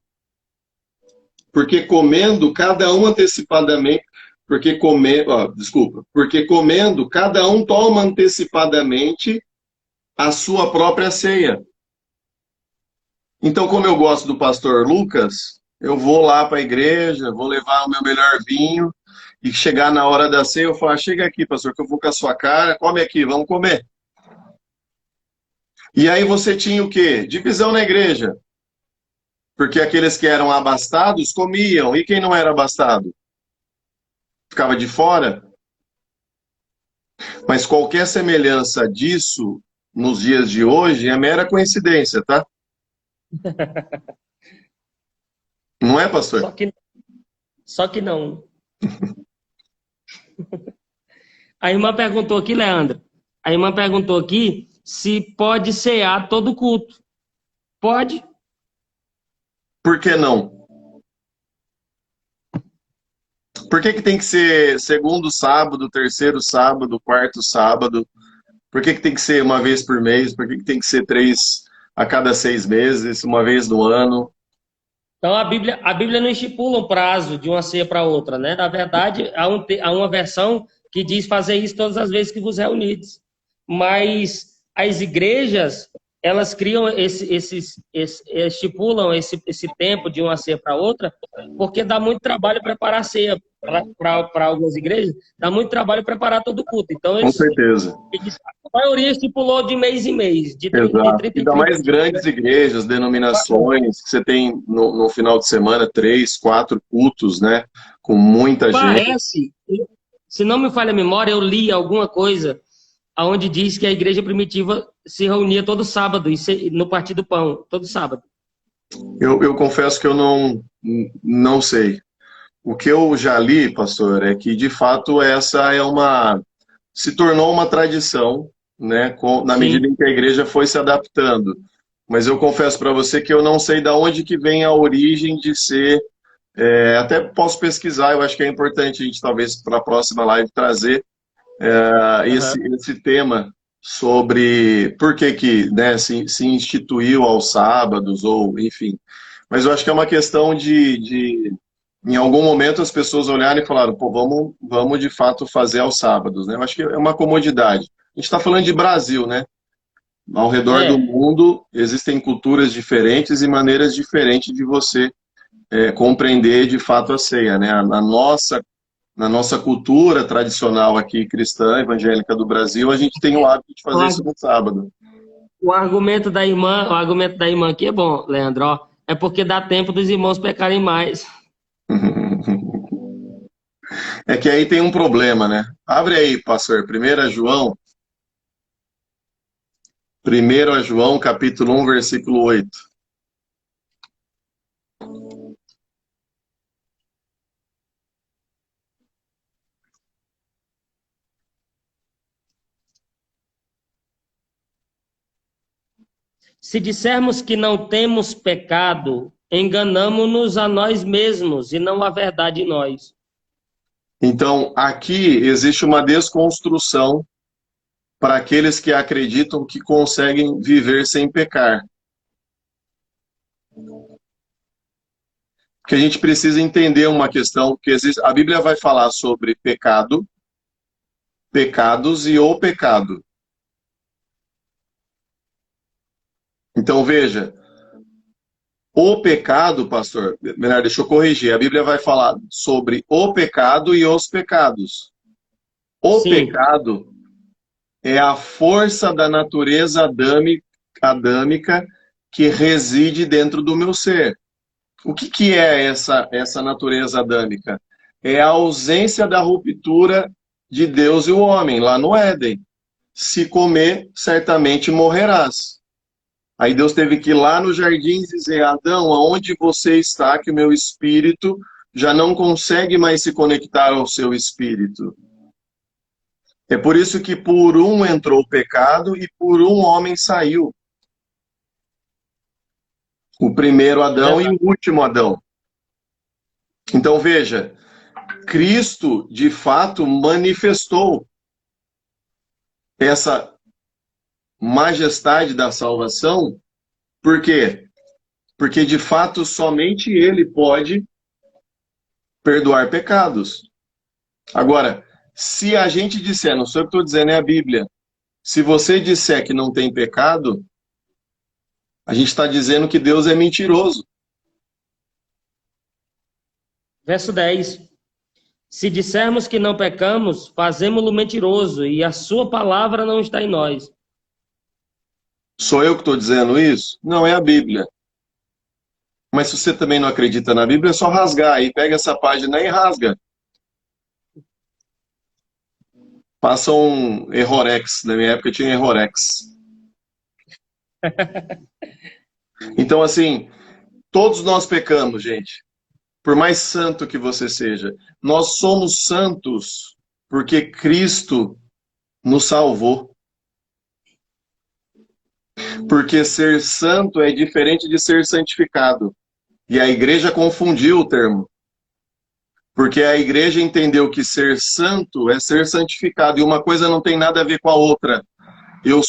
antecipadamente, porque comendo cada um toma antecipadamente a sua própria ceia. Então, como eu gosto do pastor Lucas, eu vou lá para a igreja, vou levar o meu melhor vinho, e chegar na hora da ceia, eu falo, chega aqui, pastor, que eu vou com a sua cara, come aqui, vamos comer. E aí você tinha o quê? Divisão na igreja. Porque aqueles que eram abastados comiam, e quem não era abastado? Ficava de fora. Mas qualquer semelhança disso nos dias de hoje é mera coincidência, tá? Não é, pastor? Só que não. A irmã perguntou aqui, Leandro. A irmã perguntou aqui se pode cear todo culto. Pode. Por que não? Por que tem que ser segundo sábado, terceiro sábado, quarto sábado? Por que tem que ser uma vez por mês? Por que tem que ser 3 a cada 6 meses, uma vez no ano? Então a Bíblia não estipula um prazo de uma ceia para outra, né? Na verdade, há uma versão que diz fazer isso todas as vezes que vos reunides. Mas as igrejas, elas criam estipulam esse tempo de uma ceia para outra, porque dá muito trabalho preparar a ceia para algumas igrejas, dá muito trabalho preparar todo o culto. Então, Com certeza. a maioria estipulou de mês em mês, de 30 Exato. em 30. Ainda mais grandes igrejas, denominações, que você tem no final de semana 3, 4 cultos, né? Com muita gente. Parece, se não me falha a memória, eu li alguma coisa onde diz que a igreja primitiva se reunia todo sábado no Partir do Pão, todo sábado. Eu confesso que eu não sei. O que eu já li, pastor, é que de fato essa se tornou uma tradição, né? Na medida em que a igreja foi se adaptando. Mas eu confesso para você que eu não sei de onde que vem a origem de ser. Até posso pesquisar, eu acho que é importante a gente talvez para a próxima live trazer esse tema sobre por que né, se instituiu aos sábados, ou enfim. Mas eu acho que é uma questão de em algum momento as pessoas olharem e falaram, pô, vamos de fato fazer aos sábados, né? Eu acho que é uma comodidade. A gente está falando de Brasil, né? Ao redor do mundo existem culturas diferentes e maneiras diferentes de você compreender de fato a ceia, né? Na nossa cultura tradicional aqui, cristã, evangélica do Brasil, a gente tem o hábito de fazer isso no sábado. O argumento da irmã aqui é bom, Leandro, ó. É porque dá tempo dos irmãos pecarem mais. É que aí tem um problema, né? Abre aí, pastor, 1 João, capítulo 1, versículo 8. Se dissermos que não temos pecado, enganamo-nos a nós mesmos e não a verdade em nós. Então, aqui existe uma desconstrução para aqueles que acreditam que conseguem viver sem pecar. Porque a gente precisa entender uma questão, que existe, a Bíblia vai falar sobre pecado, pecados e o pecado. Então, veja, o pecado, pastor, melhor, deixa eu corrigir, a Bíblia vai falar sobre o pecado e os pecados. O Sim. pecado é a força da natureza adâmica que reside dentro do meu ser. O que é essa natureza adâmica? É a ausência da ruptura de Deus e o homem, lá no Éden. Se comer, certamente morrerás. Aí Deus teve que ir lá no jardim dizer, Adão, aonde você está, que o meu espírito já não consegue mais se conectar ao seu espírito. É por isso que por um entrou o pecado e por um homem saiu. O primeiro Adão e o último Adão. Então veja, Cristo de fato manifestou essa majestade da salvação. Por quê? Porque de fato somente Ele pode perdoar pecados. Agora, se a gente disser, não sou eu que estou dizendo, é a Bíblia, se você disser que não tem pecado, a gente está dizendo que Deus é mentiroso. Verso 10. Se dissermos que não pecamos, fazemo-lo mentiroso, e a sua palavra não está em nós. Sou eu que estou dizendo isso? Não, é a Bíblia. Mas se você também não acredita na Bíblia, é só rasgar aí. Pega essa página e rasga. Passa um Errorex. Na minha época tinha Errorex. Então, assim, todos nós pecamos, gente. Por mais santo que você seja. Nós somos santos porque Cristo nos salvou. Porque ser santo é diferente de ser santificado. E a igreja confundiu o termo. Porque a igreja entendeu que ser santo é ser santificado. E uma coisa não tem nada a ver com a outra. Eu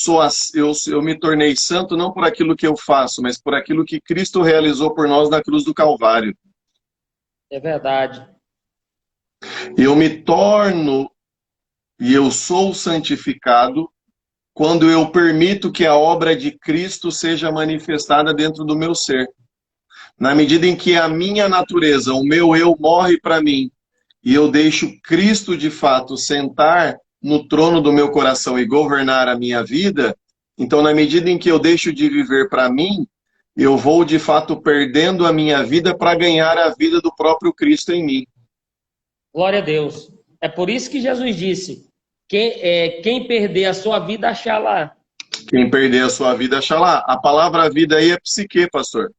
me tornei santo não por aquilo que eu faço, mas por aquilo que Cristo realizou por nós na cruz do Calvário. É verdade. Eu me torno e eu sou santificado quando eu permito que a obra de Cristo seja manifestada dentro do meu ser. Na medida em que a minha natureza, o meu eu, morre para mim, e eu deixo Cristo de fato sentar no trono do meu coração e governar a minha vida, então na medida em que eu deixo de viver para mim, eu vou de fato perdendo a minha vida para ganhar a vida do próprio Cristo em mim. Glória a Deus. É por isso que Jesus disse, quem perder a sua vida, achará. Quem perder a sua vida, achará. A palavra vida aí é psique, pastor.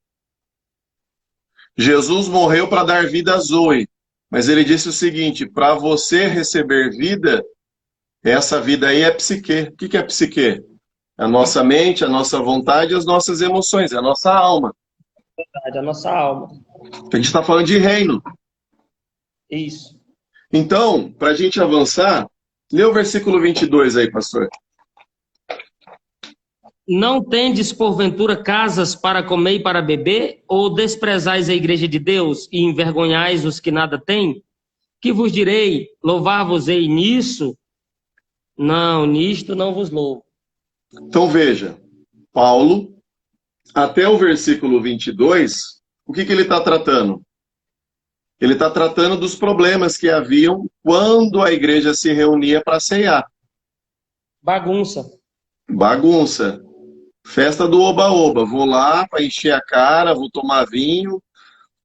Jesus morreu para dar vida a Zoe, mas ele disse o seguinte, para você receber vida, essa vida aí é psique. O que é psique? A nossa mente, a nossa vontade e as nossas emoções, é a nossa alma. Verdade, a nossa alma. A gente está falando de reino. Isso. Então, para a gente avançar, lê o versículo 22 aí, pastor. Não tendes, porventura, casas para comer e para beber? Ou desprezais a igreja de Deus e envergonhais os que nada têm? Que vos direi, louvar-vos-ei nisso? Não, nisto não vos louvo. Então veja, Paulo, até o versículo 22, o que ele está tratando? Ele está tratando dos problemas que haviam quando a igreja se reunia para ceiar. Bagunça. Bagunça. Festa do oba-oba. Vou lá para encher a cara, vou tomar vinho,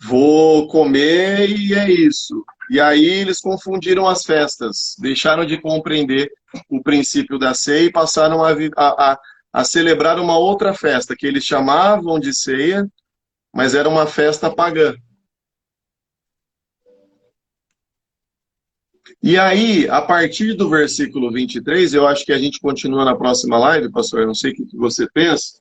vou comer e é isso. E aí eles confundiram as festas, deixaram de compreender o princípio da ceia e passaram a celebrar uma outra festa, que eles chamavam de ceia, mas era uma festa pagã. E aí, a partir do versículo 23, eu acho que a gente continua na próxima live, pastor, eu não sei o que você pensa.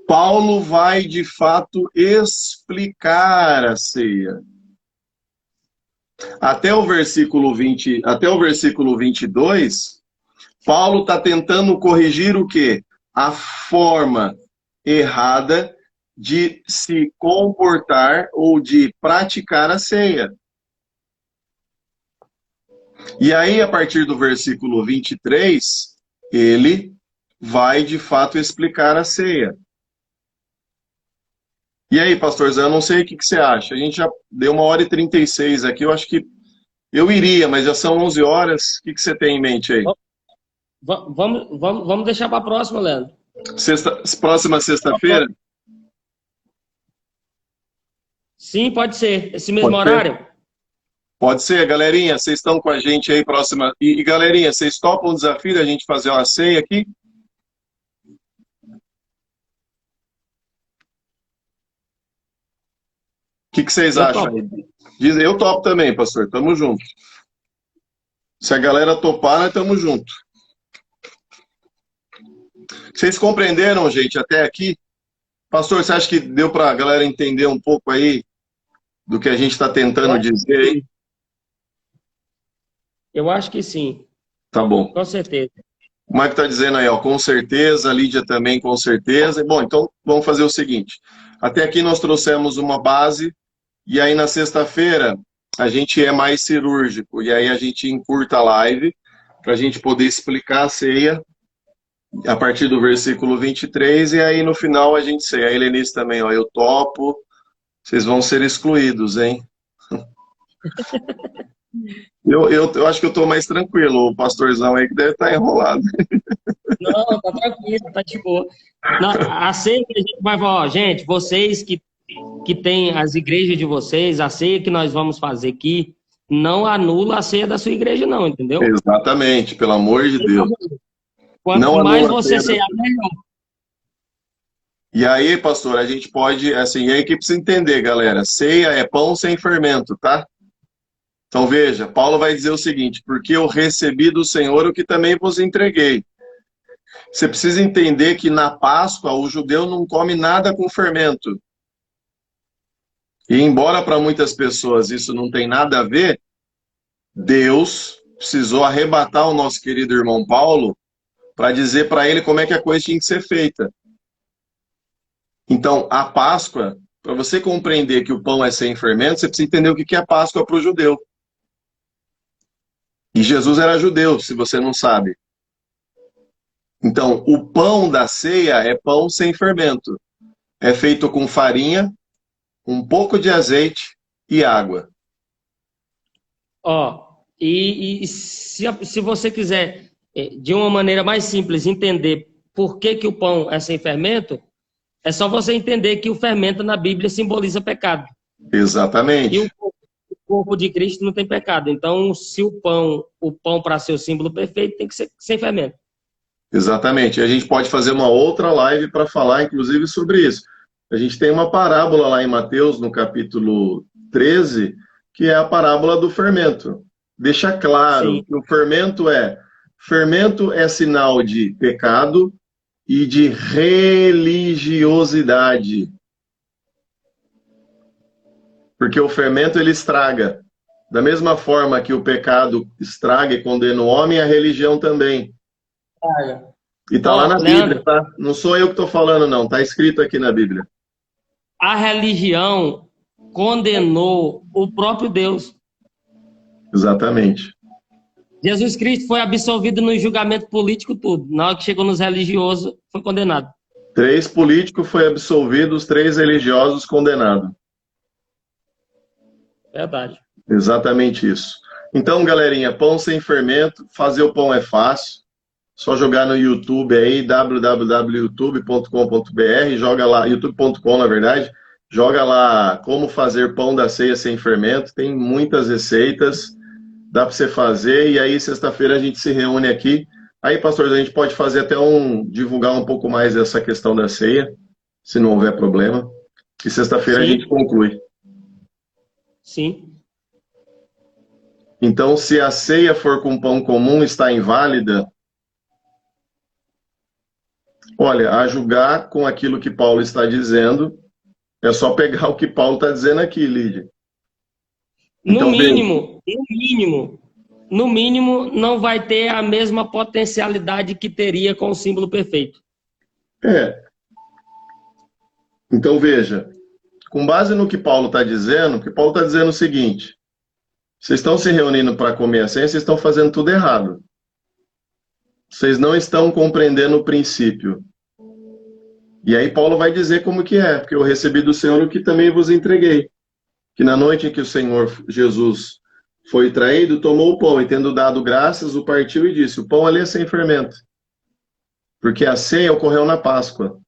Paulo vai, de fato, explicar a ceia. Até o versículo 22, Paulo está tentando corrigir o quê? A forma errada de se comportar ou de praticar a ceia. E aí, a partir do versículo 23, ele vai, de fato, explicar a ceia. E aí, pastorzão, eu não sei o que você acha. A gente já deu 1h36 aqui, eu acho que eu iria, mas já são 11 horas. O que você tem em mente aí? Vamos deixar para a próxima, Leandro. Próxima sexta-feira? Sim, pode ser. Esse mesmo horário? Pode ser, galerinha. Vocês estão com a gente aí próxima. E galerinha, vocês topam o desafio da gente fazer uma ceia aqui? O que vocês acham aí? Eu topo também, pastor. Tamo junto. Se a galera topar, nós tamo junto. Vocês compreenderam, gente, até aqui? Pastor, você acha que deu para a galera entender um pouco aí do que a gente está tentando dizer aí? Eu acho que sim. Tá bom. Com certeza. O Mike está dizendo aí, ó, com certeza, a Lídia também com certeza. Bom, então vamos fazer o seguinte. Até aqui nós trouxemos uma base, e aí na sexta-feira a gente é mais cirúrgico, e aí a gente encurta a live para a gente poder explicar a ceia a partir do versículo 23, e aí no final a gente ceia. A Helenice também, ó, eu topo, vocês vão ser excluídos, hein? Eu acho que eu estou mais tranquilo, o pastorzão aí que deve estar enrolado. Não, tá tranquilo, tá de boa. A ceia que a gente vai falar, ó, gente, vocês que têm as igrejas de vocês, a ceia que nós vamos fazer aqui, não anula a ceia da sua igreja, não, entendeu? Exatamente, pelo amor de Deus. Quanto não mais você cear, melhor. E aí, pastor, a gente pode, assim, e aí que precisa entender, galera, ceia é pão sem fermento, tá? Então veja, Paulo vai dizer o seguinte, porque eu recebi do Senhor o que também vos entreguei. Você precisa entender que na Páscoa o judeu não come nada com fermento. E embora para muitas pessoas isso não tem nada a ver, Deus precisou arrebatar o nosso querido irmão Paulo para dizer para ele como é que a coisa tinha que ser feita. Então, a Páscoa, para você compreender que o pão é sem fermento, você precisa entender o que é a Páscoa para o judeu. E Jesus era judeu, se você não sabe. Então, o pão da ceia é pão sem fermento. É feito com farinha, um pouco de azeite e água. Ó, e se você quiser, de uma maneira mais simples, entender por que o pão é sem fermento, é só você entender que o fermento na Bíblia simboliza pecado. Exatamente. E o corpo de Cristo não tem pecado. Então, se o pão para ser o símbolo perfeito, tem que ser sem fermento. Exatamente. E a gente pode fazer uma outra live para falar, inclusive, sobre isso. A gente tem uma parábola lá em Mateus, no capítulo 13, que é a parábola do fermento. Deixa claro que o fermento é sinal de pecado e de religiosidade. Porque o fermento, ele estraga. Da mesma forma que o pecado estraga e condena o homem, a religião também. E tá lá na Bíblia, tá? Não sou eu que estou falando, não. Tá escrito aqui na Bíblia. A religião condenou o próprio Deus. Exatamente. Jesus Cristo foi absolvido no julgamento político tudo. Na hora que chegou nos religiosos, foi condenado. 3 políticos foi absolvido, os 3 religiosos condenados. Verdade. Exatamente isso. Então, galerinha, pão sem fermento, fazer o pão é fácil. Só jogar no YouTube aí, www.youtube.com.br, joga lá, youtube.com na verdade, joga lá como fazer pão da ceia sem fermento, tem muitas receitas, dá para você fazer, e aí sexta-feira a gente se reúne aqui. Aí, pastor, a gente pode fazer até divulgar um pouco mais essa questão da ceia, se não houver problema, e sexta-feira a gente conclui. Sim. Então, se a ceia for com pão comum, está inválida. Olha, a julgar com aquilo que Paulo está dizendo, é só pegar o que Paulo está dizendo aqui, Lídia. Então, no mínimo, não vai ter a mesma potencialidade que teria com o símbolo perfeito. Então, veja, com base no que Paulo está dizendo, porque Paulo está dizendo o seguinte: vocês estão se reunindo para comer a ceia, vocês estão fazendo tudo errado. Vocês não estão compreendendo o princípio. E aí Paulo vai dizer como que é, porque eu recebi do Senhor o que também vos entreguei. Que na noite em que o Senhor Jesus foi traído, tomou o pão e tendo dado graças, o partiu e disse: o pão ali é sem fermento. Porque a ceia ocorreu na Páscoa. Pra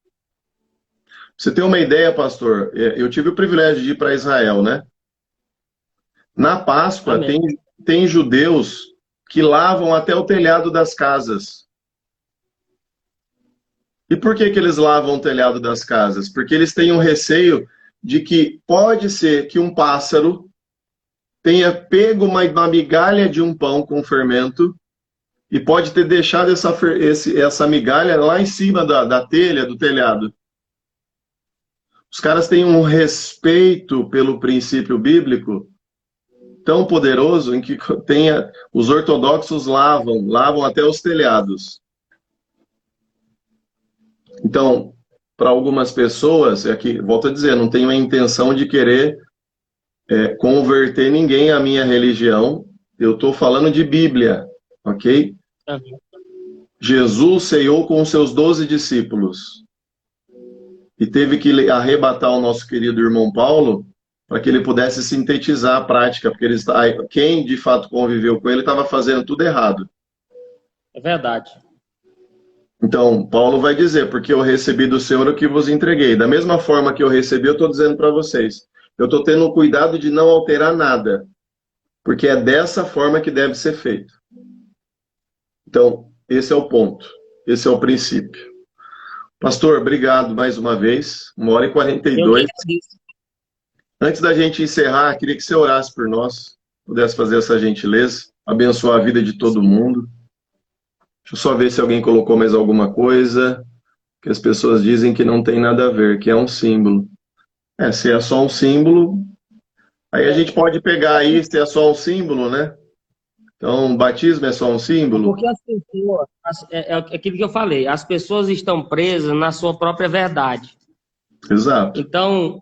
você ter uma ideia, pastor, eu tive o privilégio de ir para Israel, né? Na Páscoa tem judeus que lavam até o telhado das casas. E por que eles lavam o telhado das casas? Porque eles têm um receio de que pode ser que um pássaro tenha pego uma migalha de um pão com fermento e pode ter deixado essa migalha lá em cima da telha, do telhado. Os caras têm um respeito pelo princípio bíblico tão poderoso em que os ortodoxos lavam até os telhados. Então, para algumas pessoas, volto a dizer, não tenho a intenção de querer converter ninguém à minha religião. Eu estou falando de Bíblia, ok? Jesus ceiou com os seus 12 discípulos e teve que arrebatar o nosso querido irmão Paulo para que ele pudesse sintetizar a prática, porque quem de fato conviveu com ele estava fazendo tudo errado. É verdade. Então, Paulo vai dizer: porque eu recebi do Senhor o que vos entreguei. Da mesma forma que eu recebi, eu estou dizendo para vocês. Eu estou tendo cuidado de não alterar nada, porque é dessa forma que deve ser feito. Então, esse é o ponto. Esse é o princípio. Pastor, obrigado mais uma vez. 1h42. Antes da gente encerrar, queria que você orasse por nós, pudesse fazer essa gentileza, abençoar a vida de todo mundo. Deixa eu só ver se alguém colocou mais alguma coisa, que as pessoas dizem que não tem nada a ver, que é um símbolo. Se é só um símbolo, aí a gente pode pegar aí, se é só um símbolo, né? Então, batismo é só um símbolo? Porque as pessoas, é aquilo que eu falei, as pessoas estão presas na sua própria verdade. Exato. Então,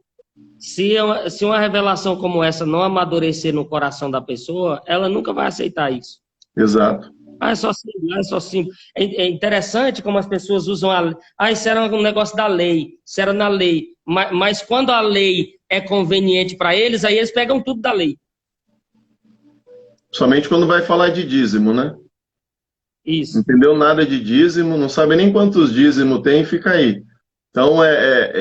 se uma revelação como essa não amadurecer no coração da pessoa, ela nunca vai aceitar isso. Exato. É só símbolo, é só símbolo. É interessante como as pessoas usam a lei. Isso era um negócio da lei, isso era na lei. Mas quando a lei é conveniente para eles, aí eles pegam tudo da lei. Somente quando vai falar de dízimo, né? Isso. Entendeu nada de dízimo, não sabe nem quantos dízimo tem, fica aí. Então,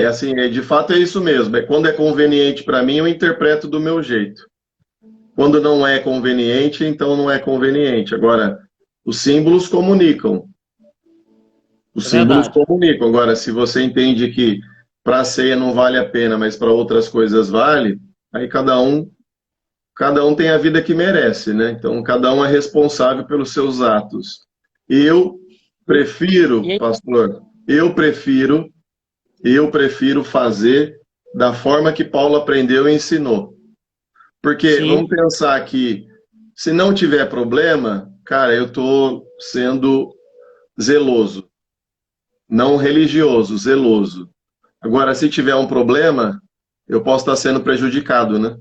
assim, de fato é isso mesmo. Quando é conveniente para mim, eu interpreto do meu jeito. Quando não é conveniente, então não é conveniente. Agora, os símbolos comunicam. Os símbolos comunicam. Agora, se você entende que para a ceia não vale a pena, mas para outras coisas vale, aí cada um tem a vida que merece, né? Então, cada um é responsável pelos seus atos. Eu prefiro, pastor, eu prefiro fazer da forma que Paulo aprendeu e ensinou. Porque vamos pensar que, se não tiver problema, cara, eu estou sendo zeloso. Não religioso, zeloso. Agora, se tiver um problema, eu posso estar sendo prejudicado, né?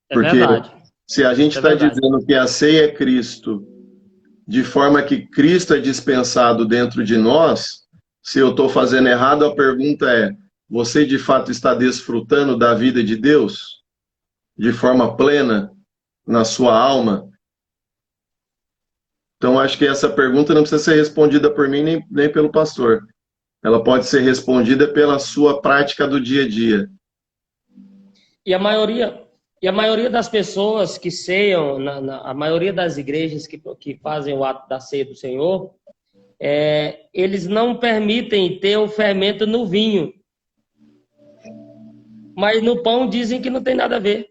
Porque se a gente está dizendo que a ceia é Cristo, de forma que Cristo é dispensado dentro de nós, se eu estou fazendo errado, a pergunta é: você de fato está desfrutando da vida de Deus? de forma plena na sua alma? Então, acho que essa pergunta não precisa ser respondida por mim nem pelo pastor. Ela pode ser respondida pela sua prática do dia a dia. E a maioria das pessoas que ceiam, a maioria das igrejas que fazem o ato da ceia do Senhor, eles não permitem ter o fermento no vinho. Mas no pão dizem que não tem nada a ver.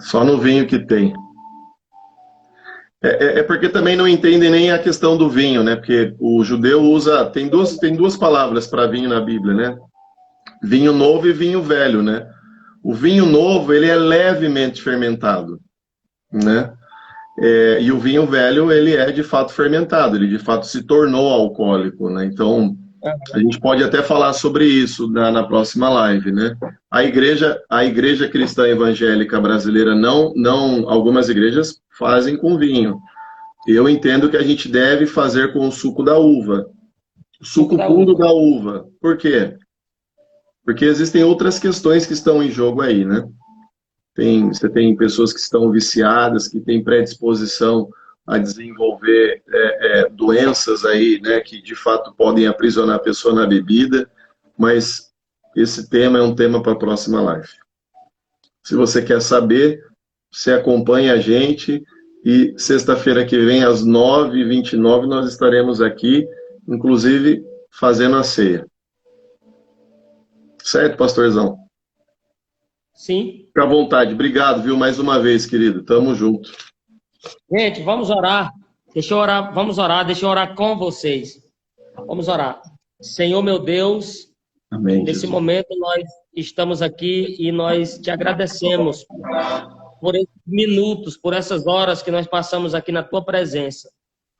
Só no vinho que tem. É porque também não entendem nem a questão do vinho, né? Porque o judeu usa... Tem duas palavras para vinho na Bíblia, né? Vinho novo e vinho velho, né? O vinho novo, ele é levemente fermentado, né? E o vinho velho, ele é de fato fermentado, ele de fato se tornou alcoólico, né? Então, a gente pode até falar sobre isso na próxima live, né? A igreja cristã evangélica brasileira, algumas igrejas fazem com vinho. Eu entendo que a gente deve fazer com o suco da uva. O suco puro da uva. Por quê? Porque existem outras questões que estão em jogo aí, né? Você tem pessoas que estão viciadas, que têm predisposição a desenvolver doenças aí, né, que de fato podem aprisionar a pessoa na bebida, mas esse tema é um tema para a próxima live. Se você quer saber, você acompanha a gente e sexta-feira que vem, às 9h29, nós estaremos aqui, inclusive fazendo a ceia. Certo, pastorzão? Sim. Fica à vontade. Obrigado, viu, mais uma vez, querido. Tamo junto. Gente, vamos orar. Vamos orar, deixa eu orar com vocês. Vamos orar. Senhor, meu Deus, amém, nesse Jesus. momento nós estamos aqui e nós te agradecemos por esses minutos, por essas horas que nós passamos aqui na tua presença.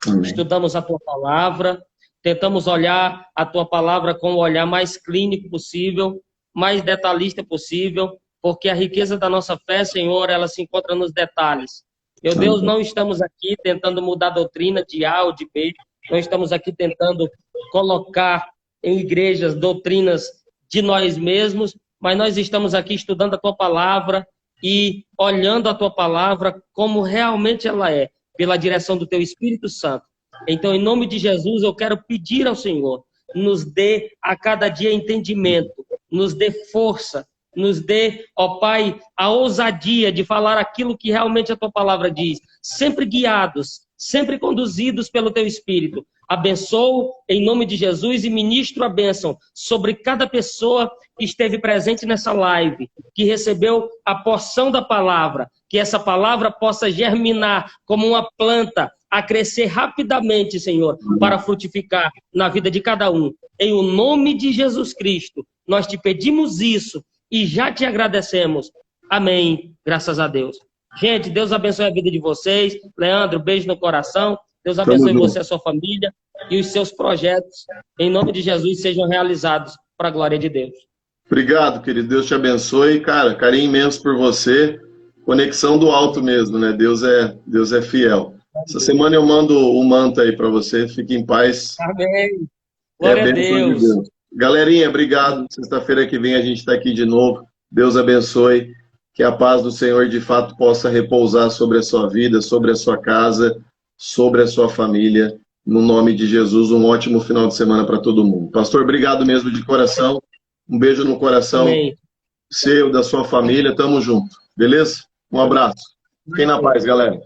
Amém. Estudamos a tua palavra, tentamos olhar a tua palavra com o olhar mais clínico possível, mais detalhista possível, porque a riqueza da nossa fé, Senhor, ela se encontra nos detalhes. Meu Deus, não estamos aqui tentando mudar a doutrina de A ou de B, não estamos aqui tentando colocar em igrejas doutrinas de nós mesmos, mas nós estamos aqui estudando a tua palavra e olhando a tua palavra como realmente ela é, pela direção do teu Espírito Santo. Então, em nome de Jesus, eu quero pedir ao Senhor, nos dê a cada dia entendimento, nos dê força, nos dê, ó Pai, a ousadia de falar aquilo que realmente a tua palavra diz, sempre guiados, sempre conduzidos pelo teu Espírito. Abençoo em nome de Jesus e ministro a bênção sobre cada pessoa que esteve presente nessa live, que recebeu a porção da palavra, que essa palavra possa germinar como uma planta, a crescer rapidamente, Senhor, para frutificar na vida de cada um. Em o nome de Jesus Cristo, nós te pedimos isso e já te agradecemos. Amém. Graças a Deus. Gente, Deus abençoe a vida de vocês. Leandro, beijo no coração. Deus abençoe você, a sua família e os seus projetos. Em nome de Jesus, sejam realizados para a glória de Deus. Obrigado, querido. Deus te abençoe. Cara, carinho imenso por você. Conexão do alto mesmo, né? Deus é fiel. Essa semana eu mando o manto aí para você. Fique em paz. Amém. Glória a Deus. De Deus. Galerinha, obrigado. Sexta-feira que vem a gente está aqui de novo. Deus abençoe. Que a paz do Senhor de fato possa repousar sobre a sua vida, sobre a sua casa, sobre a sua família. No nome de Jesus, um ótimo final de semana para todo mundo. Pastor, obrigado mesmo de coração. Um beijo no coração seu, da sua família. Tamo junto. Beleza? Um abraço. Fiquem na paz, galera.